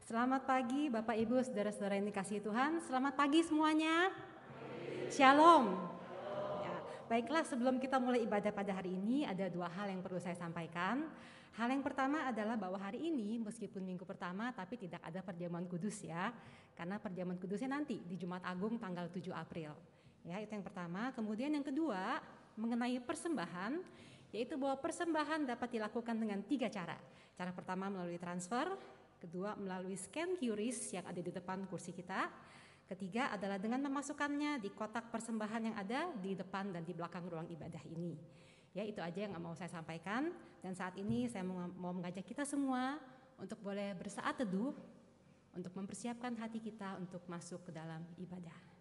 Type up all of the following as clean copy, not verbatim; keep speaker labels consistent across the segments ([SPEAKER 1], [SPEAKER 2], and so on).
[SPEAKER 1] Selamat pagi Bapak Ibu saudara-saudara yang dikasihi Tuhan. Selamat pagi semuanya. Shalom. Ya, baiklah, sebelum kita mulai ibadah pada hari ini ada dua hal yang perlu saya sampaikan. Hal yang pertama adalah bahwa hari ini meskipun minggu pertama tapi tidak ada perjamuan kudus ya. Karena perjamuan kudusnya nanti di Jumat Agung tanggal 7 April. Ya, itu yang pertama. Kemudian yang kedua mengenai persembahan, yaitu bahwa persembahan dapat dilakukan dengan 3 cara. Cara pertama melalui transfer, kedua melalui scan QRIS yang ada di depan kursi kita, ketiga adalah dengan memasukkannya di kotak persembahan yang ada di depan dan di belakang ruang ibadah ini. Ya, itu aja yang mau saya sampaikan, dan saat ini saya mau mengajak kita semua untuk boleh bersaat teduh untuk mempersiapkan hati kita untuk masuk ke dalam ibadah.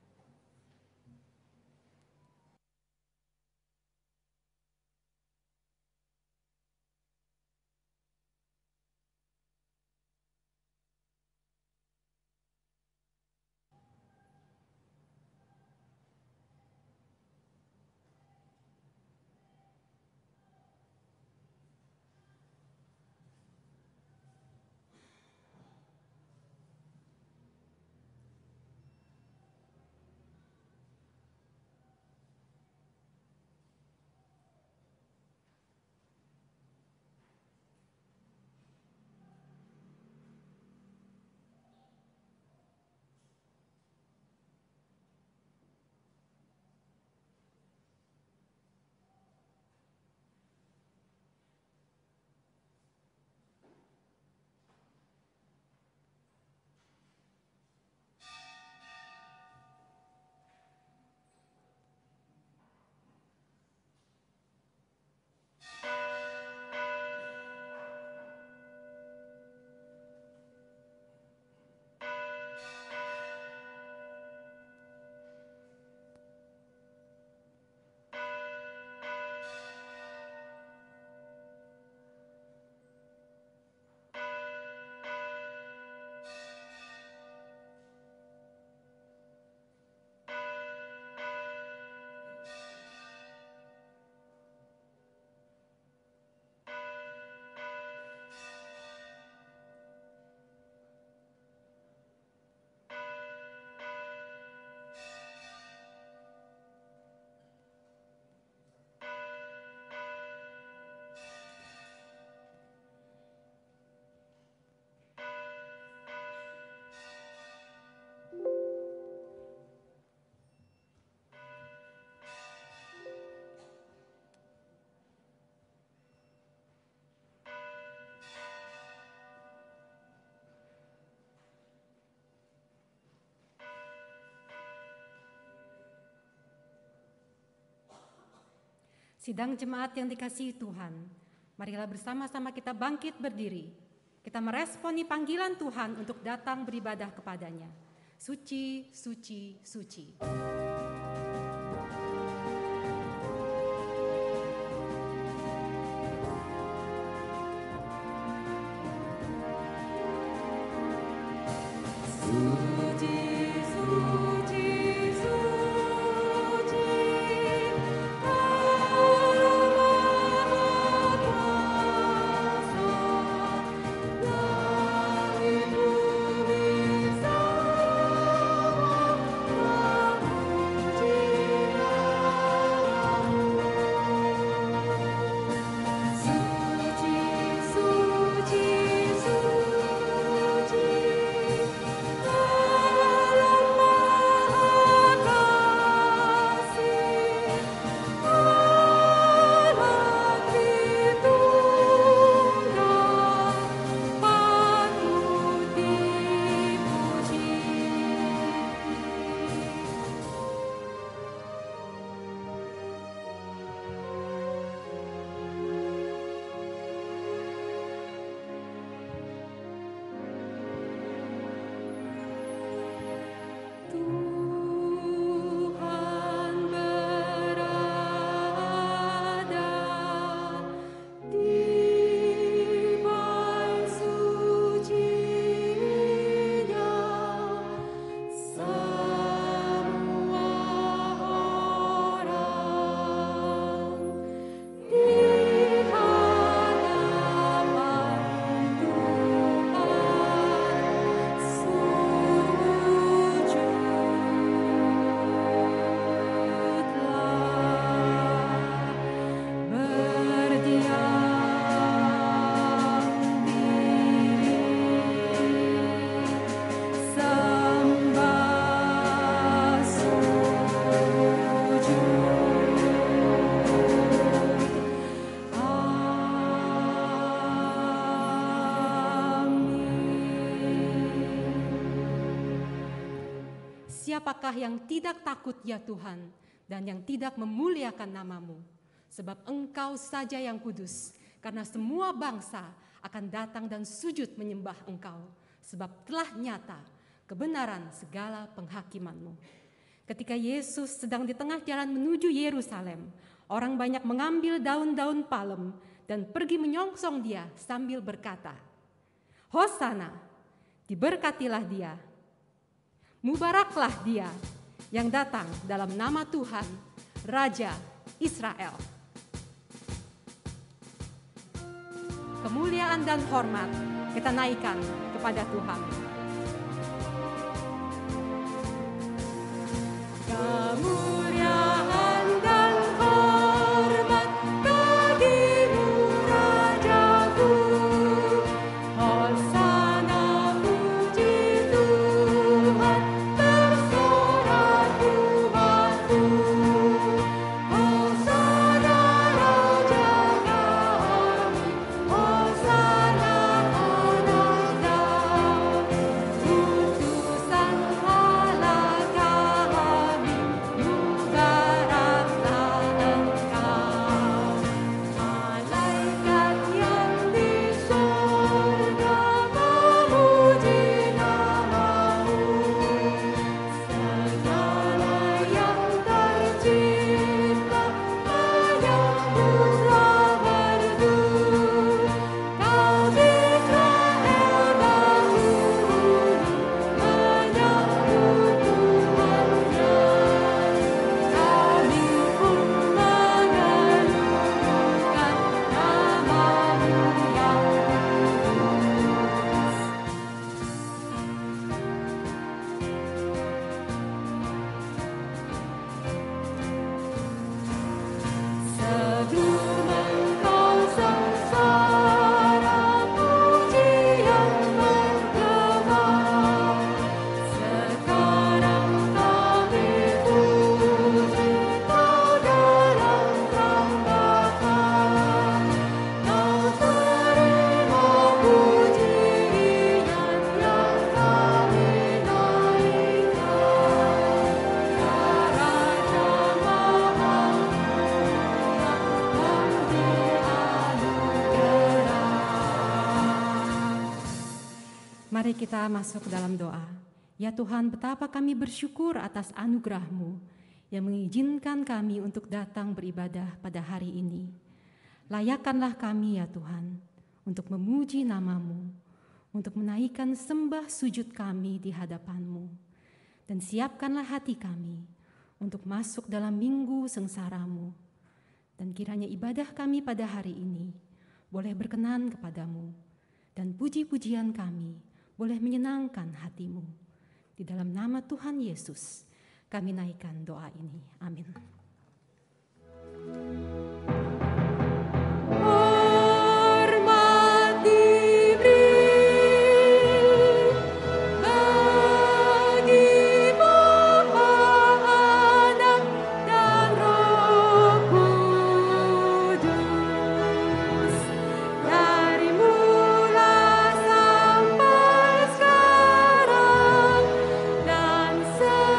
[SPEAKER 1] Sidang jemaat yang dikasihi Tuhan, marilah bersama-sama kita bangkit berdiri. Kita meresponi panggilan Tuhan untuk datang beribadah kepadanya. Suci, suci, suci. siapakah yang tidak takut ya Tuhan, dan yang tidak memuliakan nama-Mu? Sebab Engkau saja yang kudus, karena semua bangsa akan datang dan sujud menyembah Engkau, sebab telah nyata kebenaran segala penghakiman-Mu. Ketika Yesus sedang di tengah jalan menuju Yerusalem, orang banyak mengambil daun-daun palem dan pergi menyongsong Dia sambil berkata, Hosana, diberkatilah Dia, mubaraklah Dia yang datang dalam nama Tuhan, Raja Israel. Kemuliaan dan hormat kita naikkan kepada Tuhan. Kemuliaan dan hormat bagimu, Rajaku. Hosana, puji Tuhan, bersorak umatku. Hosana, Raja kami, Hosana anak Daud. Utusan Allah kami, mubaraklah Engkau. Malaikat yang di surga memuji nama-Mu. Segala yang tercipta menyambut merdu. Kaum Israel dahulu menyambut Tuhannya. Kami pun mengeluhkan nama-Mu yang sebelum Engkau sengsara, pujian menggema. Sekarang kami puji Kau dalam perambatan. Kau terima pujian yang kami naikkan. Ya Raja Maha Mari kita masuk ke dalam doa. Ya Tuhan, betapa kami bersyukur atas anugerah-Mu yang mengizinkan kami untuk datang beribadah pada hari ini. Layakkanlah kami ya Tuhan untuk memuji nama-Mu, untuk menaikkan sembah sujud kami di hadapan-Mu. Dan siapkanlah hati kami untuk masuk dalam minggu sengsara-Mu. Dan kiranya ibadah kami pada hari ini boleh berkenan kepadamu, dan puji-pujian kami boleh menyenangkan hatimu. Di dalam nama Tuhan Yesus, kami naikkan doa ini. Amin. Hormat diberi bagi Bapa, Anak, dan Roh Kudus, dari mula sampai sekarang dan seterusnya.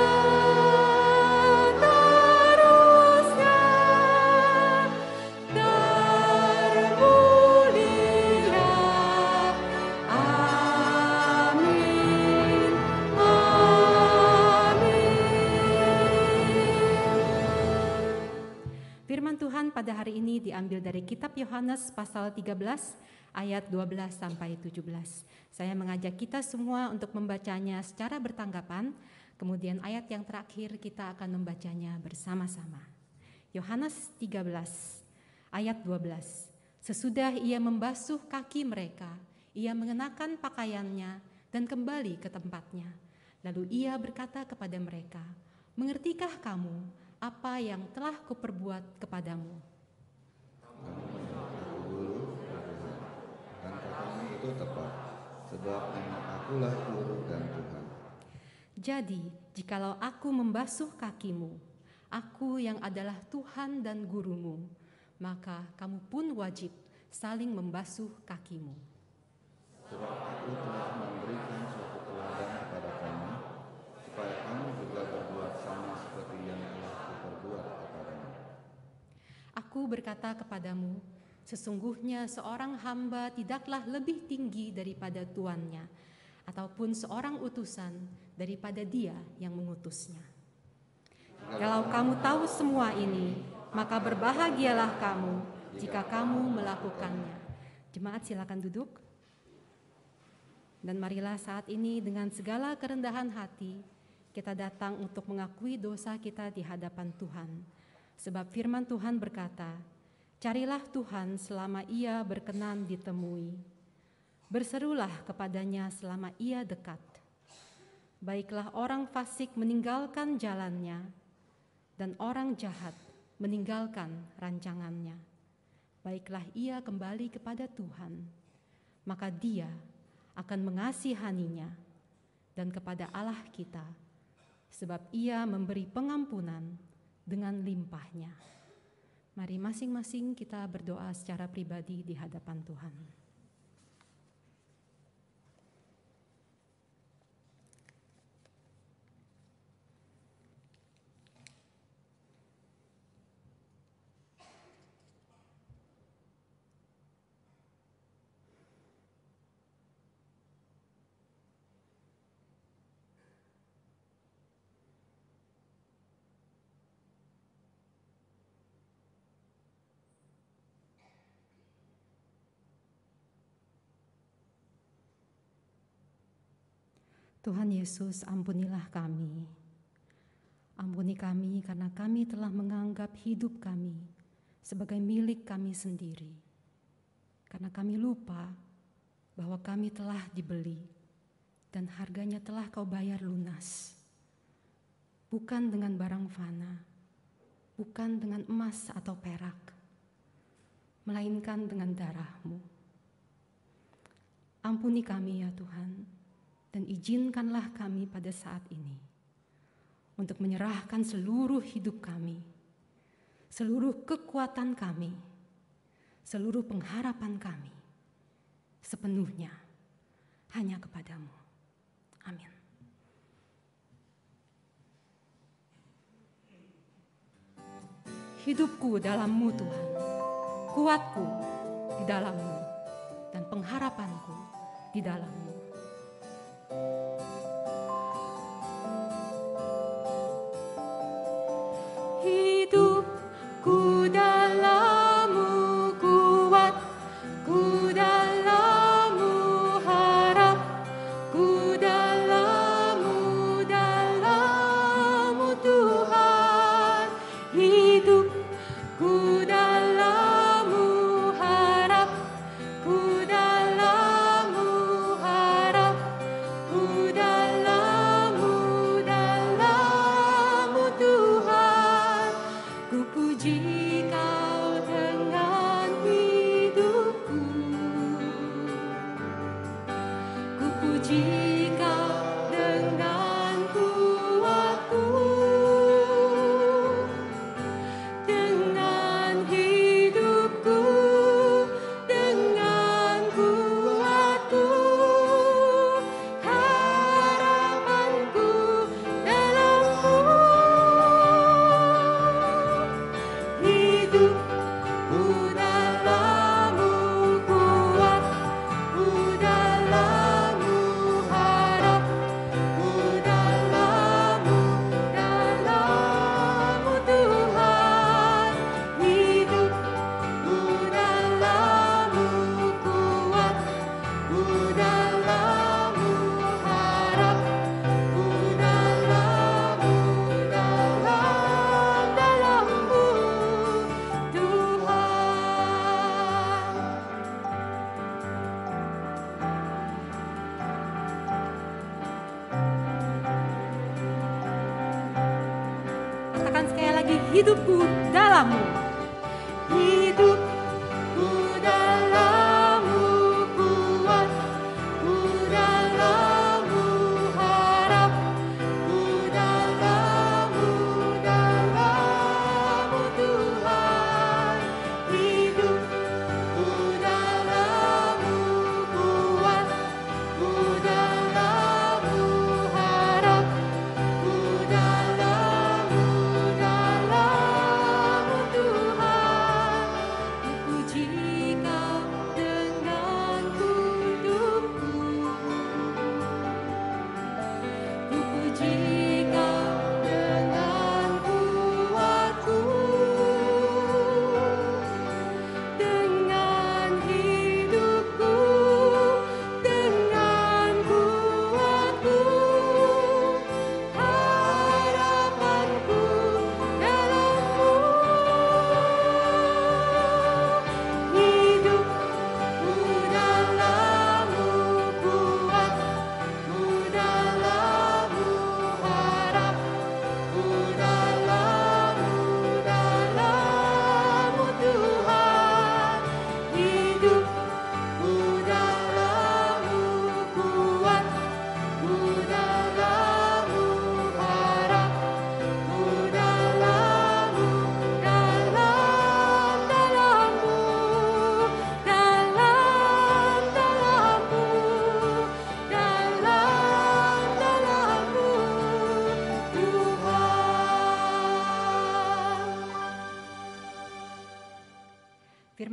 [SPEAKER 1] Termulia. Amin. Firman Tuhan pada hari ini diambil dari kitab Yohanes pasal 13 ayat 12 sampai 17. Saya mengajak kita semua untuk membacanya secara bertanggapan, kemudian ayat yang terakhir kita akan membacanya bersama-sama. Yohanes 13 ayat 12. Sesudah ia membasuh kaki mereka, ia mengenakan pakaiannya dan kembali ke tempatnya. Lalu ia berkata kepada mereka, "Mengertikah kamu apa yang telah kuperbuat kepadamu?"
[SPEAKER 2] Dan katamu itu tepat, sebab memang akulah guru dan Tuhan.
[SPEAKER 1] Jadi, jikalau aku membasuh kakimu, aku yang adalah Tuhan dan gurumu, maka kamu pun wajib saling membasuh kakimu.
[SPEAKER 2] Sebab aku telah memberikan suatu teladan kepada kamu, supaya kamu juga
[SPEAKER 1] berkata kepadamu, sesungguhnya seorang hamba tidaklah lebih tinggi daripada tuannya, ataupun seorang utusan daripada dia yang mengutusnya. Kalau kamu tahu semua ini, maka berbahagialah kamu jika kamu melakukannya. Jemaat silakan duduk. Dan marilah saat ini dengan segala kerendahan hati, kita datang untuk mengakui dosa kita di hadapan Tuhan. Sebab firman Tuhan berkata, carilah Tuhan selama ia berkenan ditemui. Berserulah kepadanya selama ia dekat. Baiklah orang fasik meninggalkan jalannya, dan orang jahat meninggalkan rancangannya. Baiklah ia kembali kepada Tuhan, maka dia akan mengasihaninya, dan kepada Allah kita, sebab ia memberi pengampunan dengan limpahnya. Mari masing-masing kita berdoa secara pribadi di hadapan Tuhan. Tuhan Yesus, ampunilah kami. Ampuni kami karena kami telah menganggap hidup kami sebagai milik kami sendiri. Karena kami lupa bahwa kami telah dibeli dan harganya telah Kau bayar lunas. Bukan dengan barang fana, bukan dengan emas atau perak, melainkan dengan darah-Mu. Ampuni kami ya Tuhan, dan izinkanlah kami pada saat ini untuk menyerahkan seluruh hidup kami, seluruh kekuatan kami, seluruh pengharapan kami, sepenuhnya hanya kepadamu. Amin. Hidupku dalam-Mu Tuhan, kuatku di dalam-Mu, dan pengharapanku di dalam-Mu. Hidupku dalam-Mu kuat, ku dalam-Mu harap, ku dalam-Mu, dalam-Mu Tuhan. Hidupku dalam-Mu harap, ku dalam-Mu harap, ku dalam-Mu, dalam-Mu Tuhan. Ku puji Kau dengan hidupku, ku puji Kau dengan kuatku, dengan hidupku, dengan kuatku, harapanku dalam-Mu. Hidupku dalam-Mu kuat, ku dalam-Mu harap, ku dalam-Mu, dalam-Mu Tuhan. Hidupku dalam-Mu kuat, ku dalam-Mu harap, ku dalam-Mu, dalam-Mu Tuhan. Katakan sekali lagi, hidupku dalam-Mu. Hidupku dalam-Mu kuat, ku dalam-Mu harap, ku dalam-Mu, dalam-Mu Tuhan. Hidupku dalam-Mu kuat, ku dalam-Mu harap, ku dalam-Mu, dalam-Mu Tuhan.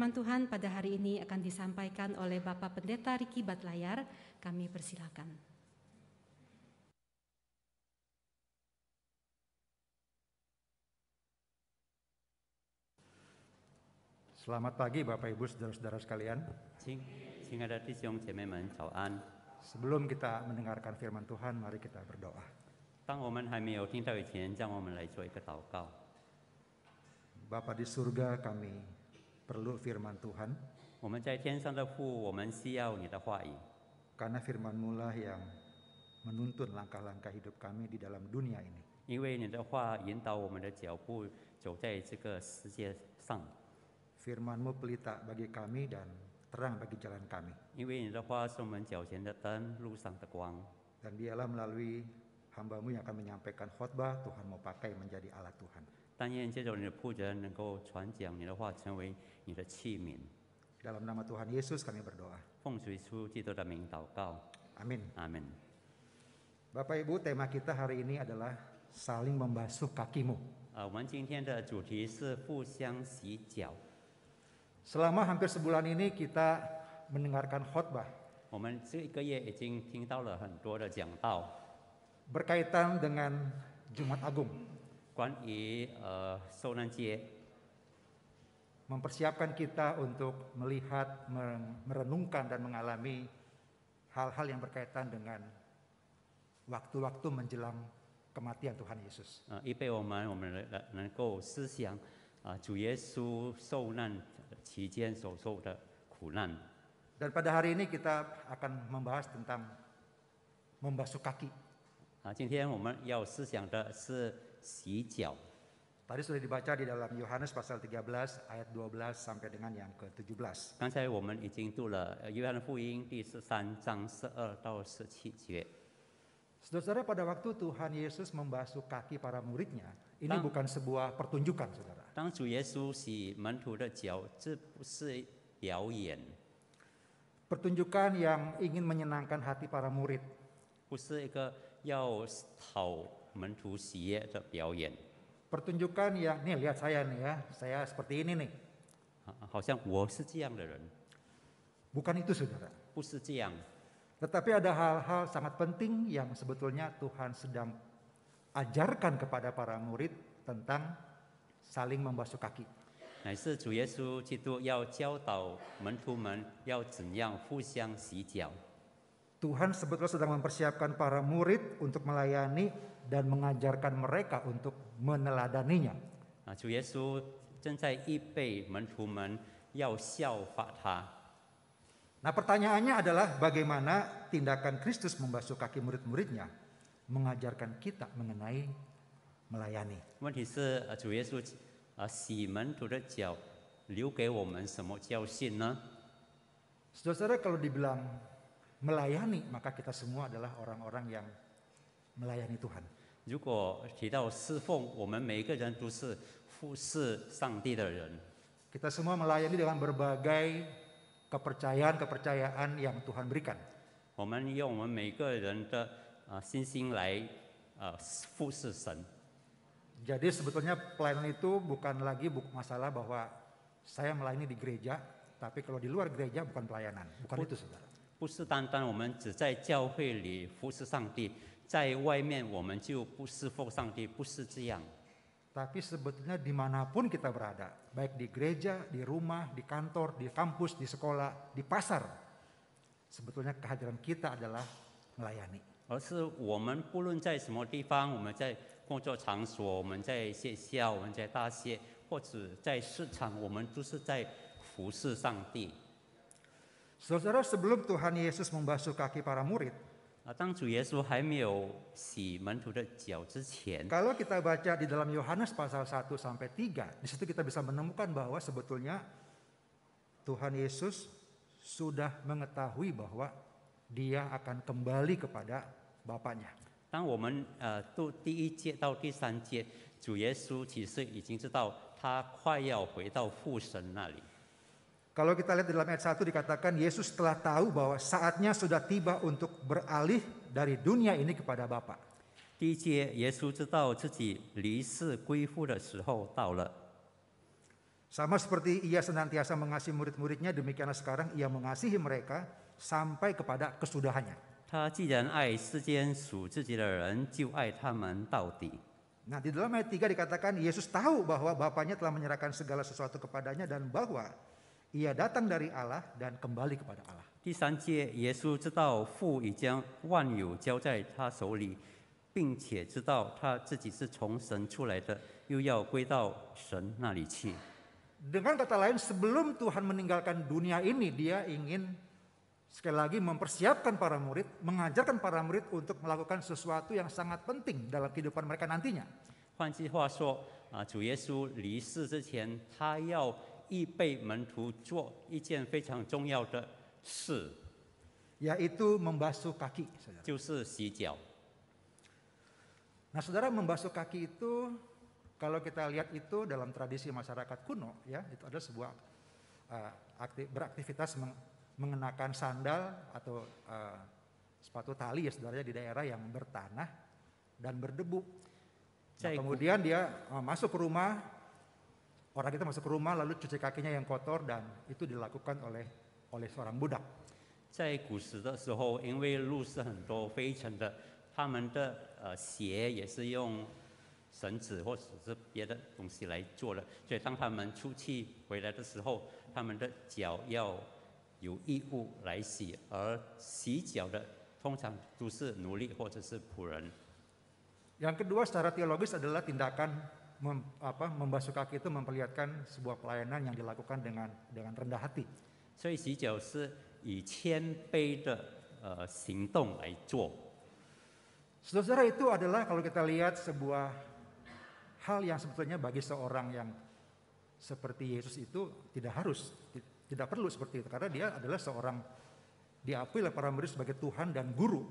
[SPEAKER 1] firman Tuhan pada hari ini akan disampaikan oleh Bapak Pendeta Riki Batlayar. Kami persilakan.
[SPEAKER 3] Selamat pagi Bapak Ibu Saudara-saudara sekalian.
[SPEAKER 4] 亲爱的弟兄姐妹们，早安！
[SPEAKER 3] Sebelum kita mendengarkan firman Tuhan, mari kita berdoa.
[SPEAKER 4] 当我们还没有听到以前，让我们来做一个祷告。
[SPEAKER 3] Bapa di surga, kami perlu firman Tuhan,
[SPEAKER 4] 我们在天上的父，我们需要你的话语，
[SPEAKER 3] karena firman-Mu lah yang menuntun langkah-langkah hidup kami di dalam dunia ini.
[SPEAKER 4] 因为你的话引导我们的脚步走在这个世界上，
[SPEAKER 3] Firman-Mu pelita bagi kami dan terang bagi jalan kami.
[SPEAKER 4] 因为你的话是我们脚前的灯，路上的光。
[SPEAKER 3] Dan biarlah melalui hamba-Mu yang akan menyampaikan khotbah, Tuhan mau pakai menjadi alat Tuhan.
[SPEAKER 4] 但愿借着你的仆人能够传讲你的话，成为你的器皿。
[SPEAKER 3] Dalam nama Tuhan Yesus kami berdoa.
[SPEAKER 4] 奉主耶稣基督的名祷告，
[SPEAKER 3] Amin.
[SPEAKER 4] 阿门。
[SPEAKER 3] Bapak Ibu, tema kita hari ini adalah saling membasuh kakimu.
[SPEAKER 4] 我们今天的主题是互相洗脚。
[SPEAKER 3] Selama hampir sebulan ini kita mendengarkan khotbah
[SPEAKER 4] 我们这一个月已经听到了很多的讲道，
[SPEAKER 3] berkaitan dengan Jumat Agung,
[SPEAKER 4] 关于受难节，
[SPEAKER 3] mempersiapkan kita untuk melihat, merenungkan dan mengalami hal-hal yang berkaitan dengan waktu-waktu menjelang kematian Tuhan Yesus.
[SPEAKER 4] 预备我们能够思想主耶稣受难期间所受的苦难。
[SPEAKER 3] Dan pada hari ini kita akan membahas tentang membasuh kaki.
[SPEAKER 4] 今天我们要思想的是洗脚。
[SPEAKER 3] Tadi sudah dibaca di dalam Yohanes pasal 13 ayat 12 sampai dengan yang ke-17.
[SPEAKER 4] 刚才我们已经读了约翰福音第13章12到17节。
[SPEAKER 3] Saudara-saudara, pada waktu Tuhan Yesus membasuh kaki para muridnya, ini bukan sebuah pertunjukan, saudara.
[SPEAKER 4] 当主耶稣洗门徒的脚，这不是表演，
[SPEAKER 3] Pertunjukan yang ingin menyenangkan hati para murid.
[SPEAKER 4] 不是一个要讨门徒喜悦的表演。
[SPEAKER 3] Pertunjukan yang, nih lihat saya nih ya, saya seperti ini nih.
[SPEAKER 4] 好像我是这样的人，
[SPEAKER 3] Bukan itu, saudara.
[SPEAKER 4] 不是这样。
[SPEAKER 3] Tetapi ada hal-hal sangat penting yang sebetulnya Tuhan sedang ajarkan kepada para murid tentang saling membasuh kaki.
[SPEAKER 4] 乃是主耶稣基督要教导门徒们要怎样互相洗脚。
[SPEAKER 3] Tuhan sebetulnya sedang mempersiapkan para murid untuk melayani dan mengajarkan mereka untuk meneladaninya.
[SPEAKER 4] 主耶稣正在预备门徒们要效法他。
[SPEAKER 3] Nah, pertanyaannya adalah bagaimana tindakan Kristus membasuh kaki murid-muridnya mengajarkan kita mengenai melayani.
[SPEAKER 4] 问题是主耶稣洗门徒的脚，留给我们什么教训呢？
[SPEAKER 3] Saudara-saudara, kalau dibilang melayani, maka kita semua adalah orang-orang yang melayani Tuhan.
[SPEAKER 4] 如果提到侍奉，我们每一个人都是服侍上帝的人。
[SPEAKER 3] Kita semua melayani dengan berbagai kepercayaan yang Tuhan berikan.
[SPEAKER 4] 我们用我们每个人的信心来服侍神。
[SPEAKER 3] Jadi sebetulnya pelayanan itu bukan lagi masalah bahwa saya melayani di gereja, tapi kalau di luar gereja bukan pelayanan. Bukan itu, saudara.
[SPEAKER 4] 不是单单我们只在教会里服侍上帝，在外面我们就不侍奉上帝，不是这样。
[SPEAKER 3] Tapi sebetulnya dimanapun kita berada, baik di gereja, di rumah, di kantor, di kampus, di sekolah, di pasar, sebetulnya kehadiran kita adalah melayani.
[SPEAKER 4] 而是我们不论在什么地方，我们在工作场所，我们在学校，我们在大学，或者在市场，我们都是在服侍上帝。
[SPEAKER 3] Saudara, sebelum Tuhan Yesus membasuh kaki para murid,
[SPEAKER 4] 当主耶稣还没有洗门徒的脚之前，
[SPEAKER 3] kalau kita baca di dalam Yohanes pasal 1 sampai 3, di situ kita bisa menemukan bahwa sebetulnya Tuhan Yesus sudah mengetahui bahwa dia akan kembali kepada Bapaknya.
[SPEAKER 4] 当我们读第1节到第3节，主耶稣其实已经知道他快要回到父神那里。
[SPEAKER 3] Kalau kita lihat di dalam ayat 1 dikatakan Yesus telah tahu bahwa saatnya sudah tiba untuk beralih dari dunia ini kepada Bapa.
[SPEAKER 4] 第1节，耶稣知道自己离世归父的时候到了。
[SPEAKER 3] Sama seperti ia senantiasa mengasihi murid-muridnya, demikianlah sekarang ia mengasihi mereka sampai kepada kesudahannya.
[SPEAKER 4] 他既然爱世间属自己的人，就爱他们到底。
[SPEAKER 3] Nah, di dalam ayat 3 dikatakan Yesus tahu bahwa Bapaknya telah menyerahkan segala sesuatu kepadanya dan bahwa ia datang dari Allah dan kembali kepada Allah.
[SPEAKER 4] 第3节，耶稣知道父已将万有交在他手里，并且知道他自己是从神出来的，又要归到神那里去。
[SPEAKER 3] Dengan kata lain, sebelum Tuhan meninggalkan dunia ini, dia ingin sekali lagi mempersiapkan para murid, mengajarkan para murid untuk melakukan sesuatu yang sangat penting dalam kehidupan mereka nantinya.
[SPEAKER 4] 换句话说，主耶稣离世之前，他要预备门徒做一件非常重要的事，
[SPEAKER 3] Yaitu membasuh kaki, saudara.
[SPEAKER 4] 就是洗脚。
[SPEAKER 3] Nah, saudara, membasuh kaki itu kalau kita lihat itu dalam tradisi masyarakat kuno, ya, itu ada sebuah beraktivitas mengenakan sandal atau sepatu tali, ya saudara, di daerah yang bertanah dan berdebu. Nah, kemudian dia masuk ke rumah, orang kita masuk ke rumah lalu cuci kakinya yang kotor, dan itu dilakukan oleh seorang budak.
[SPEAKER 4] 在古时的时候，因为路是很多灰尘的，他们的鞋也是用绳子或者是别的东西来做的，所以当他们出去回来的时候，他们的脚要有义务来洗，而洗脚的通常都是奴隶或者是仆人。
[SPEAKER 3] Yang kedua, secara teologis adalah tindakan membasuh kaki itu memperlihatkan sebuah pelayanan yang dilakukan dengan rendah hati.
[SPEAKER 4] 所以洗脚是以谦卑的行动来做。
[SPEAKER 3] Saudara, itu adalah kalau kita lihat sebuah hal yang sebetulnya bagi seorang yang seperti Yesus itu tidak perlu seperti itu, karena dia adalah seorang diakui oleh para murid sebagai Tuhan dan Guru.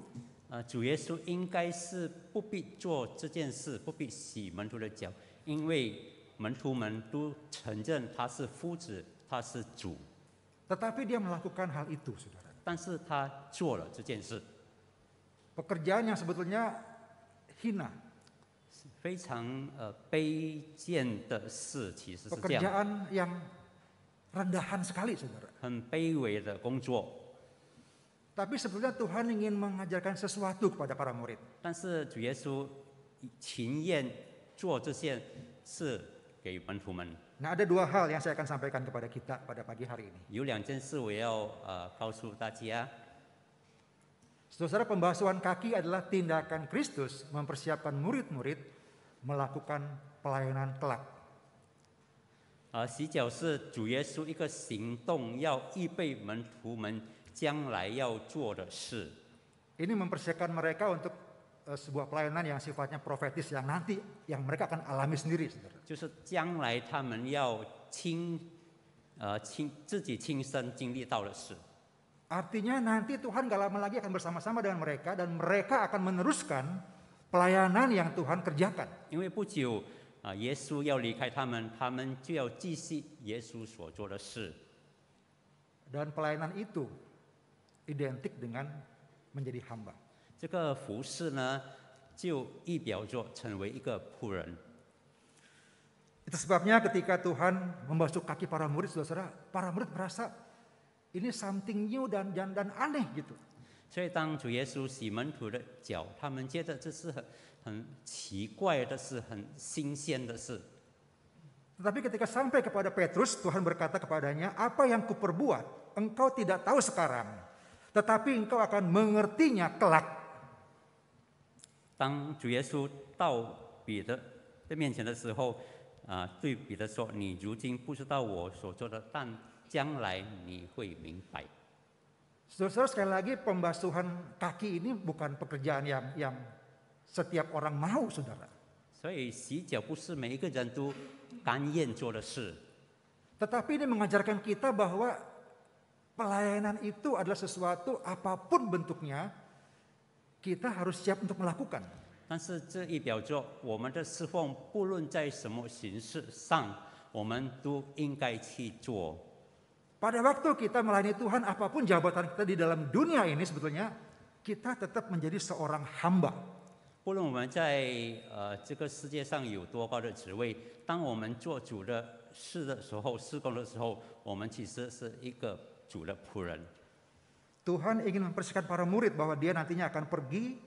[SPEAKER 4] 主耶稣应该是不必做这件事，不必洗门徒的脚，因为门徒们都承认他是夫子，他是主。
[SPEAKER 3] Tetapi dia melakukan hal itu, saudara.
[SPEAKER 4] 但是他做了这件事，
[SPEAKER 3] Pekerjaan yang sebetulnya hina,
[SPEAKER 4] 非常卑贱的事，其实是这样，
[SPEAKER 3] pekerjaan yang rendahan sekali, saudara.
[SPEAKER 4] 很卑微的工作。
[SPEAKER 3] Tapi sebetulnya Tuhan ingin mengajarkan sesuatu kepada para murid.
[SPEAKER 4] 但是主耶稣情愿做这件事给门徒们。
[SPEAKER 3] Nah, ada dua hal yang saya akan sampaikan kepada kita pada pagi hari ini.
[SPEAKER 4] 有2件事我要告诉大家。
[SPEAKER 3] Saudara, pembasuhan kaki adalah tindakan Kristus mempersiapkan murid-murid melakukan pelayanan kelak.
[SPEAKER 4] 洗脚是主耶稣一个行动，要预备门徒们将来要做的事。
[SPEAKER 3] Ini mempersiapkan mereka untuk sebuah pelayanan yang sifatnya profetis yang nanti yang mereka akan alami sendiri, saudara.
[SPEAKER 4] 就是将来他们要自己亲身经历到的事。
[SPEAKER 3] Artinya nanti Tuhan gak lama lagi akan bersama-sama dengan mereka dan mereka akan meneruskan pelayanan yang Tuhan kerjakan.
[SPEAKER 4] 因为不久耶稣要离开他们，他们就要继续耶稣所做的事。
[SPEAKER 3] Dan pelayanan itu identik dengan menjadi hamba.
[SPEAKER 4] 这个服事呢，就预表着成为一个仆人。
[SPEAKER 3] Itu sebabnya ketika Tuhan membasuh kaki para murid, saudara, para murid merasa ini something new dan aneh gitu.
[SPEAKER 4] 所以当主耶稣洗门徒的脚，他们觉得这是很奇怪的事，很新鲜的事。
[SPEAKER 3] Tetapi ketika sampai kepada Petrus, Tuhan berkata kepadanya, apa yang kuperbuat engkau tidak tahu sekarang, tetapi engkau akan mengertinya kelak.
[SPEAKER 4] 当主耶稣到彼得的面前的时候，对彼得说：“你如今不知道我所做的，但将来你会明白。”
[SPEAKER 3] Saudara, sekali lagi pembasuhan kaki ini bukan pekerjaan yang setiap orang mau, saudara.
[SPEAKER 4] 所以洗脚不是每一个人都甘愿做的事，
[SPEAKER 3] Tetapi ini mengajarkan kita bahwa pelayanan itu adalah sesuatu apapun bentuknya, kita harus siap untuk melakukan.
[SPEAKER 4] 但是这意表着我们的侍奉，不论在什么形式上，我们都应该去做。
[SPEAKER 3] Pada waktu kita melayani Tuhan, apapun jabatan kita di dalam dunia ini sebetulnya, kita tetap menjadi seorang hamba.
[SPEAKER 4] 不论我们在这个世界上有多高的职位，当我们做主的事的时候，施工的时候，我们其实是一个主的仆人。
[SPEAKER 3] Tuhan ingin mempersiapkan para murid bahwa dia nantinya akan pergi,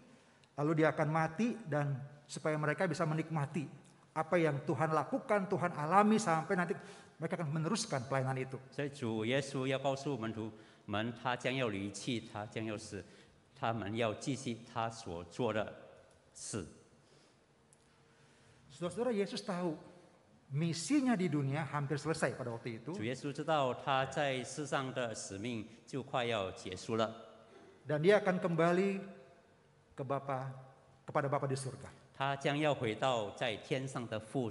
[SPEAKER 3] lalu dia akan mati, dan supaya mereka bisa menikmati apa yang Tuhan lakukan, Tuhan alami sampai nanti mereka akan meneruskan pelayanan itu.
[SPEAKER 4] 所以主耶稣要告诉门徒们，他将要离弃，他将要死，他们要继续他所做的事。
[SPEAKER 3] Saudara-saudara, Yesus tahu misinya di dunia hampir selesai pada waktu itu.
[SPEAKER 4] 主耶稣知道他在世上的使命就快要结束了，
[SPEAKER 3] Dan dia akan kembali kepada Bapa di surga.
[SPEAKER 4] 他将要回到在天上的父，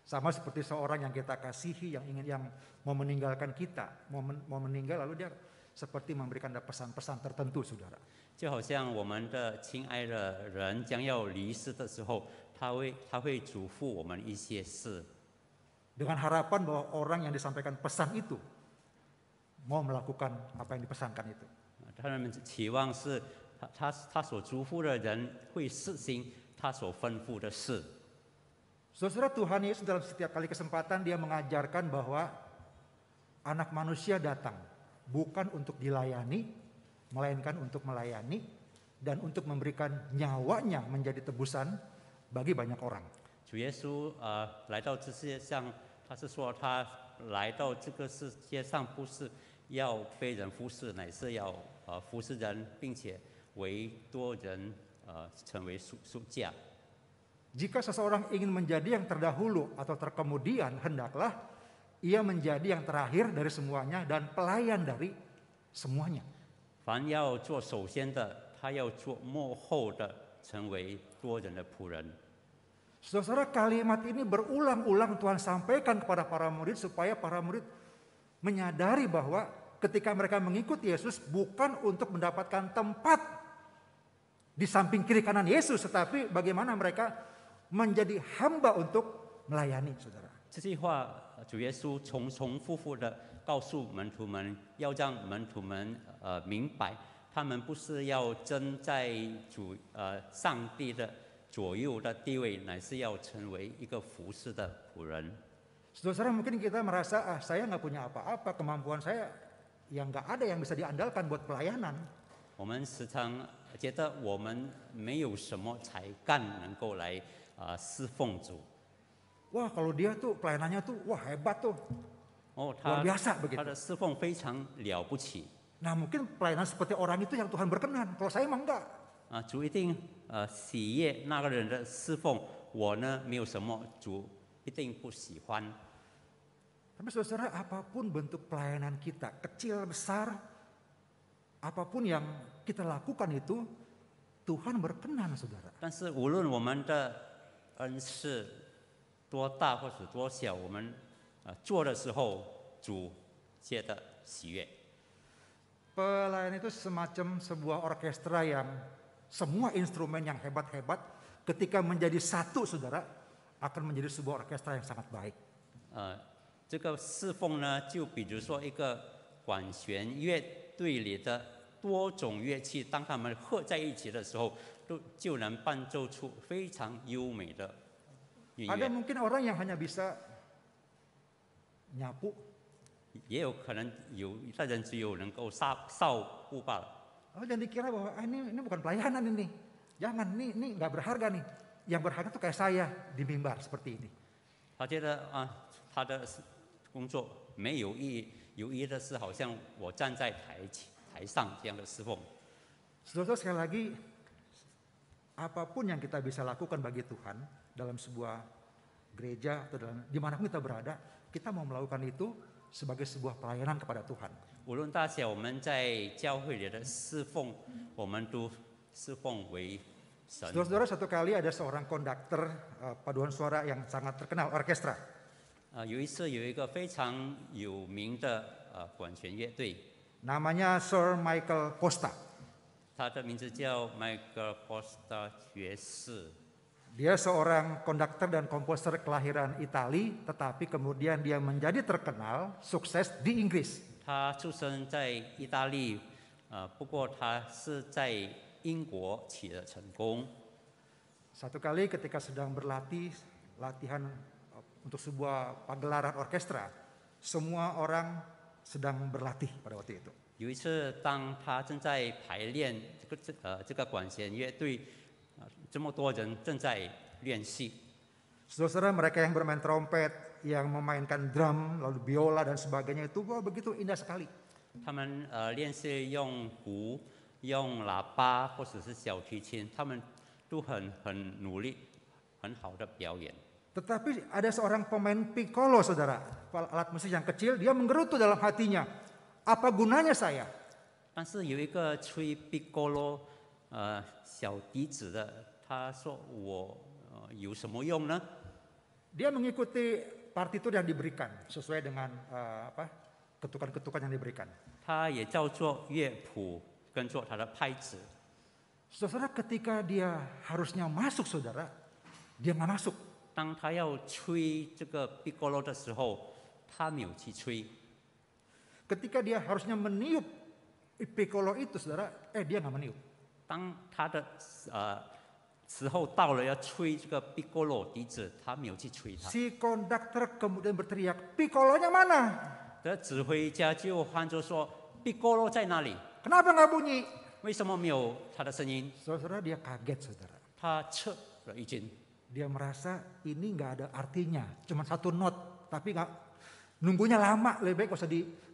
[SPEAKER 3] Sama seperti seorang yang kita kasihi, yang mau meninggalkan kita, mau meninggal, lalu dia seperti memberikan pesan-pesan tertentu, saudara.
[SPEAKER 4] 就好像我们的亲爱的人将要离世的时候，他会嘱咐我们一些事，
[SPEAKER 3] Dengan harapan bahwa orang yang disampaikan pesan itu mau melakukan apa yang dipesankan itu.
[SPEAKER 4] 他们期望是他所嘱咐的人会实行他所吩咐的事。
[SPEAKER 3] Saudara, Tuhan Yesus dalam setiap kali kesempatan dia mengajarkan bahwa anak manusia datang bukan untuk dilayani, melainkan untuk melayani dan untuk memberikan nyawanya menjadi tebusan bagi banyak orang.
[SPEAKER 4] 主耶稣来到这世界上，他是说他来到这个世界上不是要被人服侍，乃是要服侍人，并且为多人成为赎价。
[SPEAKER 3] Jika seseorang ingin menjadi yang terdahulu atau terkemudian, hendaklah ia menjadi yang terakhir dari semuanya dan pelayan dari semuanya.
[SPEAKER 4] 凡要做首先的，他要做末后的，成为多人的仆人。
[SPEAKER 3] Saudara, kalimat ini berulang-ulang Tuhan sampaikan kepada para murid supaya para murid menyadari bahwa ketika mereka mengikuti Yesus bukan untuk mendapatkan tempat di samping kiri kanan Yesus, tetapi bagaimana mereka menjadi hamba untuk melayani, saudara.
[SPEAKER 4] 这句话，主耶稣重复的告诉门徒们，要让门徒们明白，他们不是要争在上帝的左右的地位，乃是要成为一个服侍的仆人。
[SPEAKER 3] Saudara, mungkin kita merasa saya nggak punya apa-apa, kemampuan saya yang nggak ada yang bisa diandalkan buat pelayanan.
[SPEAKER 4] 我们时常觉得我们没有什么才干能够来侍奉主。
[SPEAKER 3] Wah, kalau dia tuh pelayanannya tuh wah hebat tuh.
[SPEAKER 4] 哦，
[SPEAKER 3] Luar biasa begitu.
[SPEAKER 4] 他的侍奉非常了不起
[SPEAKER 3] Nah, mungkin pelayanan seperti orang itu yang Tuhan berkenan. Kalau saya mah enggak.
[SPEAKER 4] 主一定喜悦那个人的侍奉，我呢没有什么，主一定不喜欢。
[SPEAKER 3] Tapi saudara, apapun bentuk pelayanan kita, kecil besar, apapun yang kita lakukan itu Tuhan berkenan, saudara.
[SPEAKER 4] 但是无论我们的恩赐多大或是多小，我们做的时候，主觉得喜悦。
[SPEAKER 3] Pelayanan itu semacam sebuah orkestra yang semua instrumen yang hebat-hebat ketika menjadi satu, saudara, akan menjadi sebuah orkestra yang sangat baik.
[SPEAKER 4] 这个侍奉呢，就比如说一个管弦乐队里的多种乐器，当他们合在一起的时候，就能伴奏出非常优美的音
[SPEAKER 3] Ada
[SPEAKER 4] 乐。
[SPEAKER 3] mungkin orang yang hanya bisa nyapu,
[SPEAKER 4] 也有可能有的人只有能够扫步罢了。
[SPEAKER 3] dan dikira bahwa ini bukan pelayanan ini. Jangan, ini nggak berharga nih. Yang berharga tuh kayak saya di mimbar seperti ini.
[SPEAKER 4] 他觉得他的工作没有意义，有意义的是好像我站在台上这样的侍奉。
[SPEAKER 3] Saudara, sekali lagi, apapun yang kita bisa lakukan bagi Tuhan dalam sebuah gereja atau dimanapun kita berada, kita mau melakukan itu sebagai sebuah pelayanan kepada Tuhan.
[SPEAKER 4] 无论大小，我们在教会里的侍奉，我们都侍奉为神。
[SPEAKER 3] Saudara-saudara, satu kali ada seorang konduktor paduan suara yang sangat terkenal, orkestra.
[SPEAKER 4] 有一次有一个非常有名的管弦乐队，
[SPEAKER 3] Namanya Sir Michael Costa.
[SPEAKER 4] 他的名字叫 Michael Costa 爵士。
[SPEAKER 3] Dia seorang konduktor dan komposer kelahiran Itali, tetapi kemudian dia menjadi terkenal, sukses di Inggris.
[SPEAKER 4] 他出生在意大利，不过他是在英国取得成功。
[SPEAKER 3] Satu kali ketika sedang berlatih latihan untuk sebuah pagelaran orkestra. Semua orang sedang berlatih pada waktu itu.
[SPEAKER 4] 有一次，当他正在排练这个管弦乐队，这么多人正在练习。
[SPEAKER 3] Saudara-saudara, mereka yang bermain trompet, yang memainkan drum, lalu biola dan sebagainya itu begitu indah sekali.
[SPEAKER 4] 他们练习用鼓、用喇叭或者是小提琴，他们都很努力，很好的表演。
[SPEAKER 3] Tetapi ada seorang pemain piccolo, saudara, alat musik yang kecil, dia menggerutu dalam hatinya, apa gunanya saya?
[SPEAKER 4] 但是有一个吹 piccolo 小笛子的，他说我有什么用呢？
[SPEAKER 3] Dia mengikuti partitur yang diberikan sesuai dengan ketukan-ketukan yang diberikan.
[SPEAKER 4] 他也照做乐谱，跟做他的拍子。
[SPEAKER 3] Saudara, ketika dia harusnya masuk, saudara, dia nggak masuk.
[SPEAKER 4] 当他要吹这个 piccolo 的时候，他没有去吹。
[SPEAKER 3] Ketika dia harusnya meniup piccolo itu, saudara, dia nggak meniup.
[SPEAKER 4] 当他的时候到了要吹这个 piccolo 笛子，他没有去吹它。
[SPEAKER 3] Si konduktor kemudian berteriak, piccolonya mana?
[SPEAKER 4] 的指挥家就喊着说 piccolo 在哪里？
[SPEAKER 3] Kenapa nggak bunyi?
[SPEAKER 4] 为什么没有他的声音？
[SPEAKER 3] Saudara, dia kaget, saudara.
[SPEAKER 4] 他撤了一惊，
[SPEAKER 3] Dia merasa ini nggak ada artinya, cuma satu not, tapi nggak nunggunya lama, lebih baik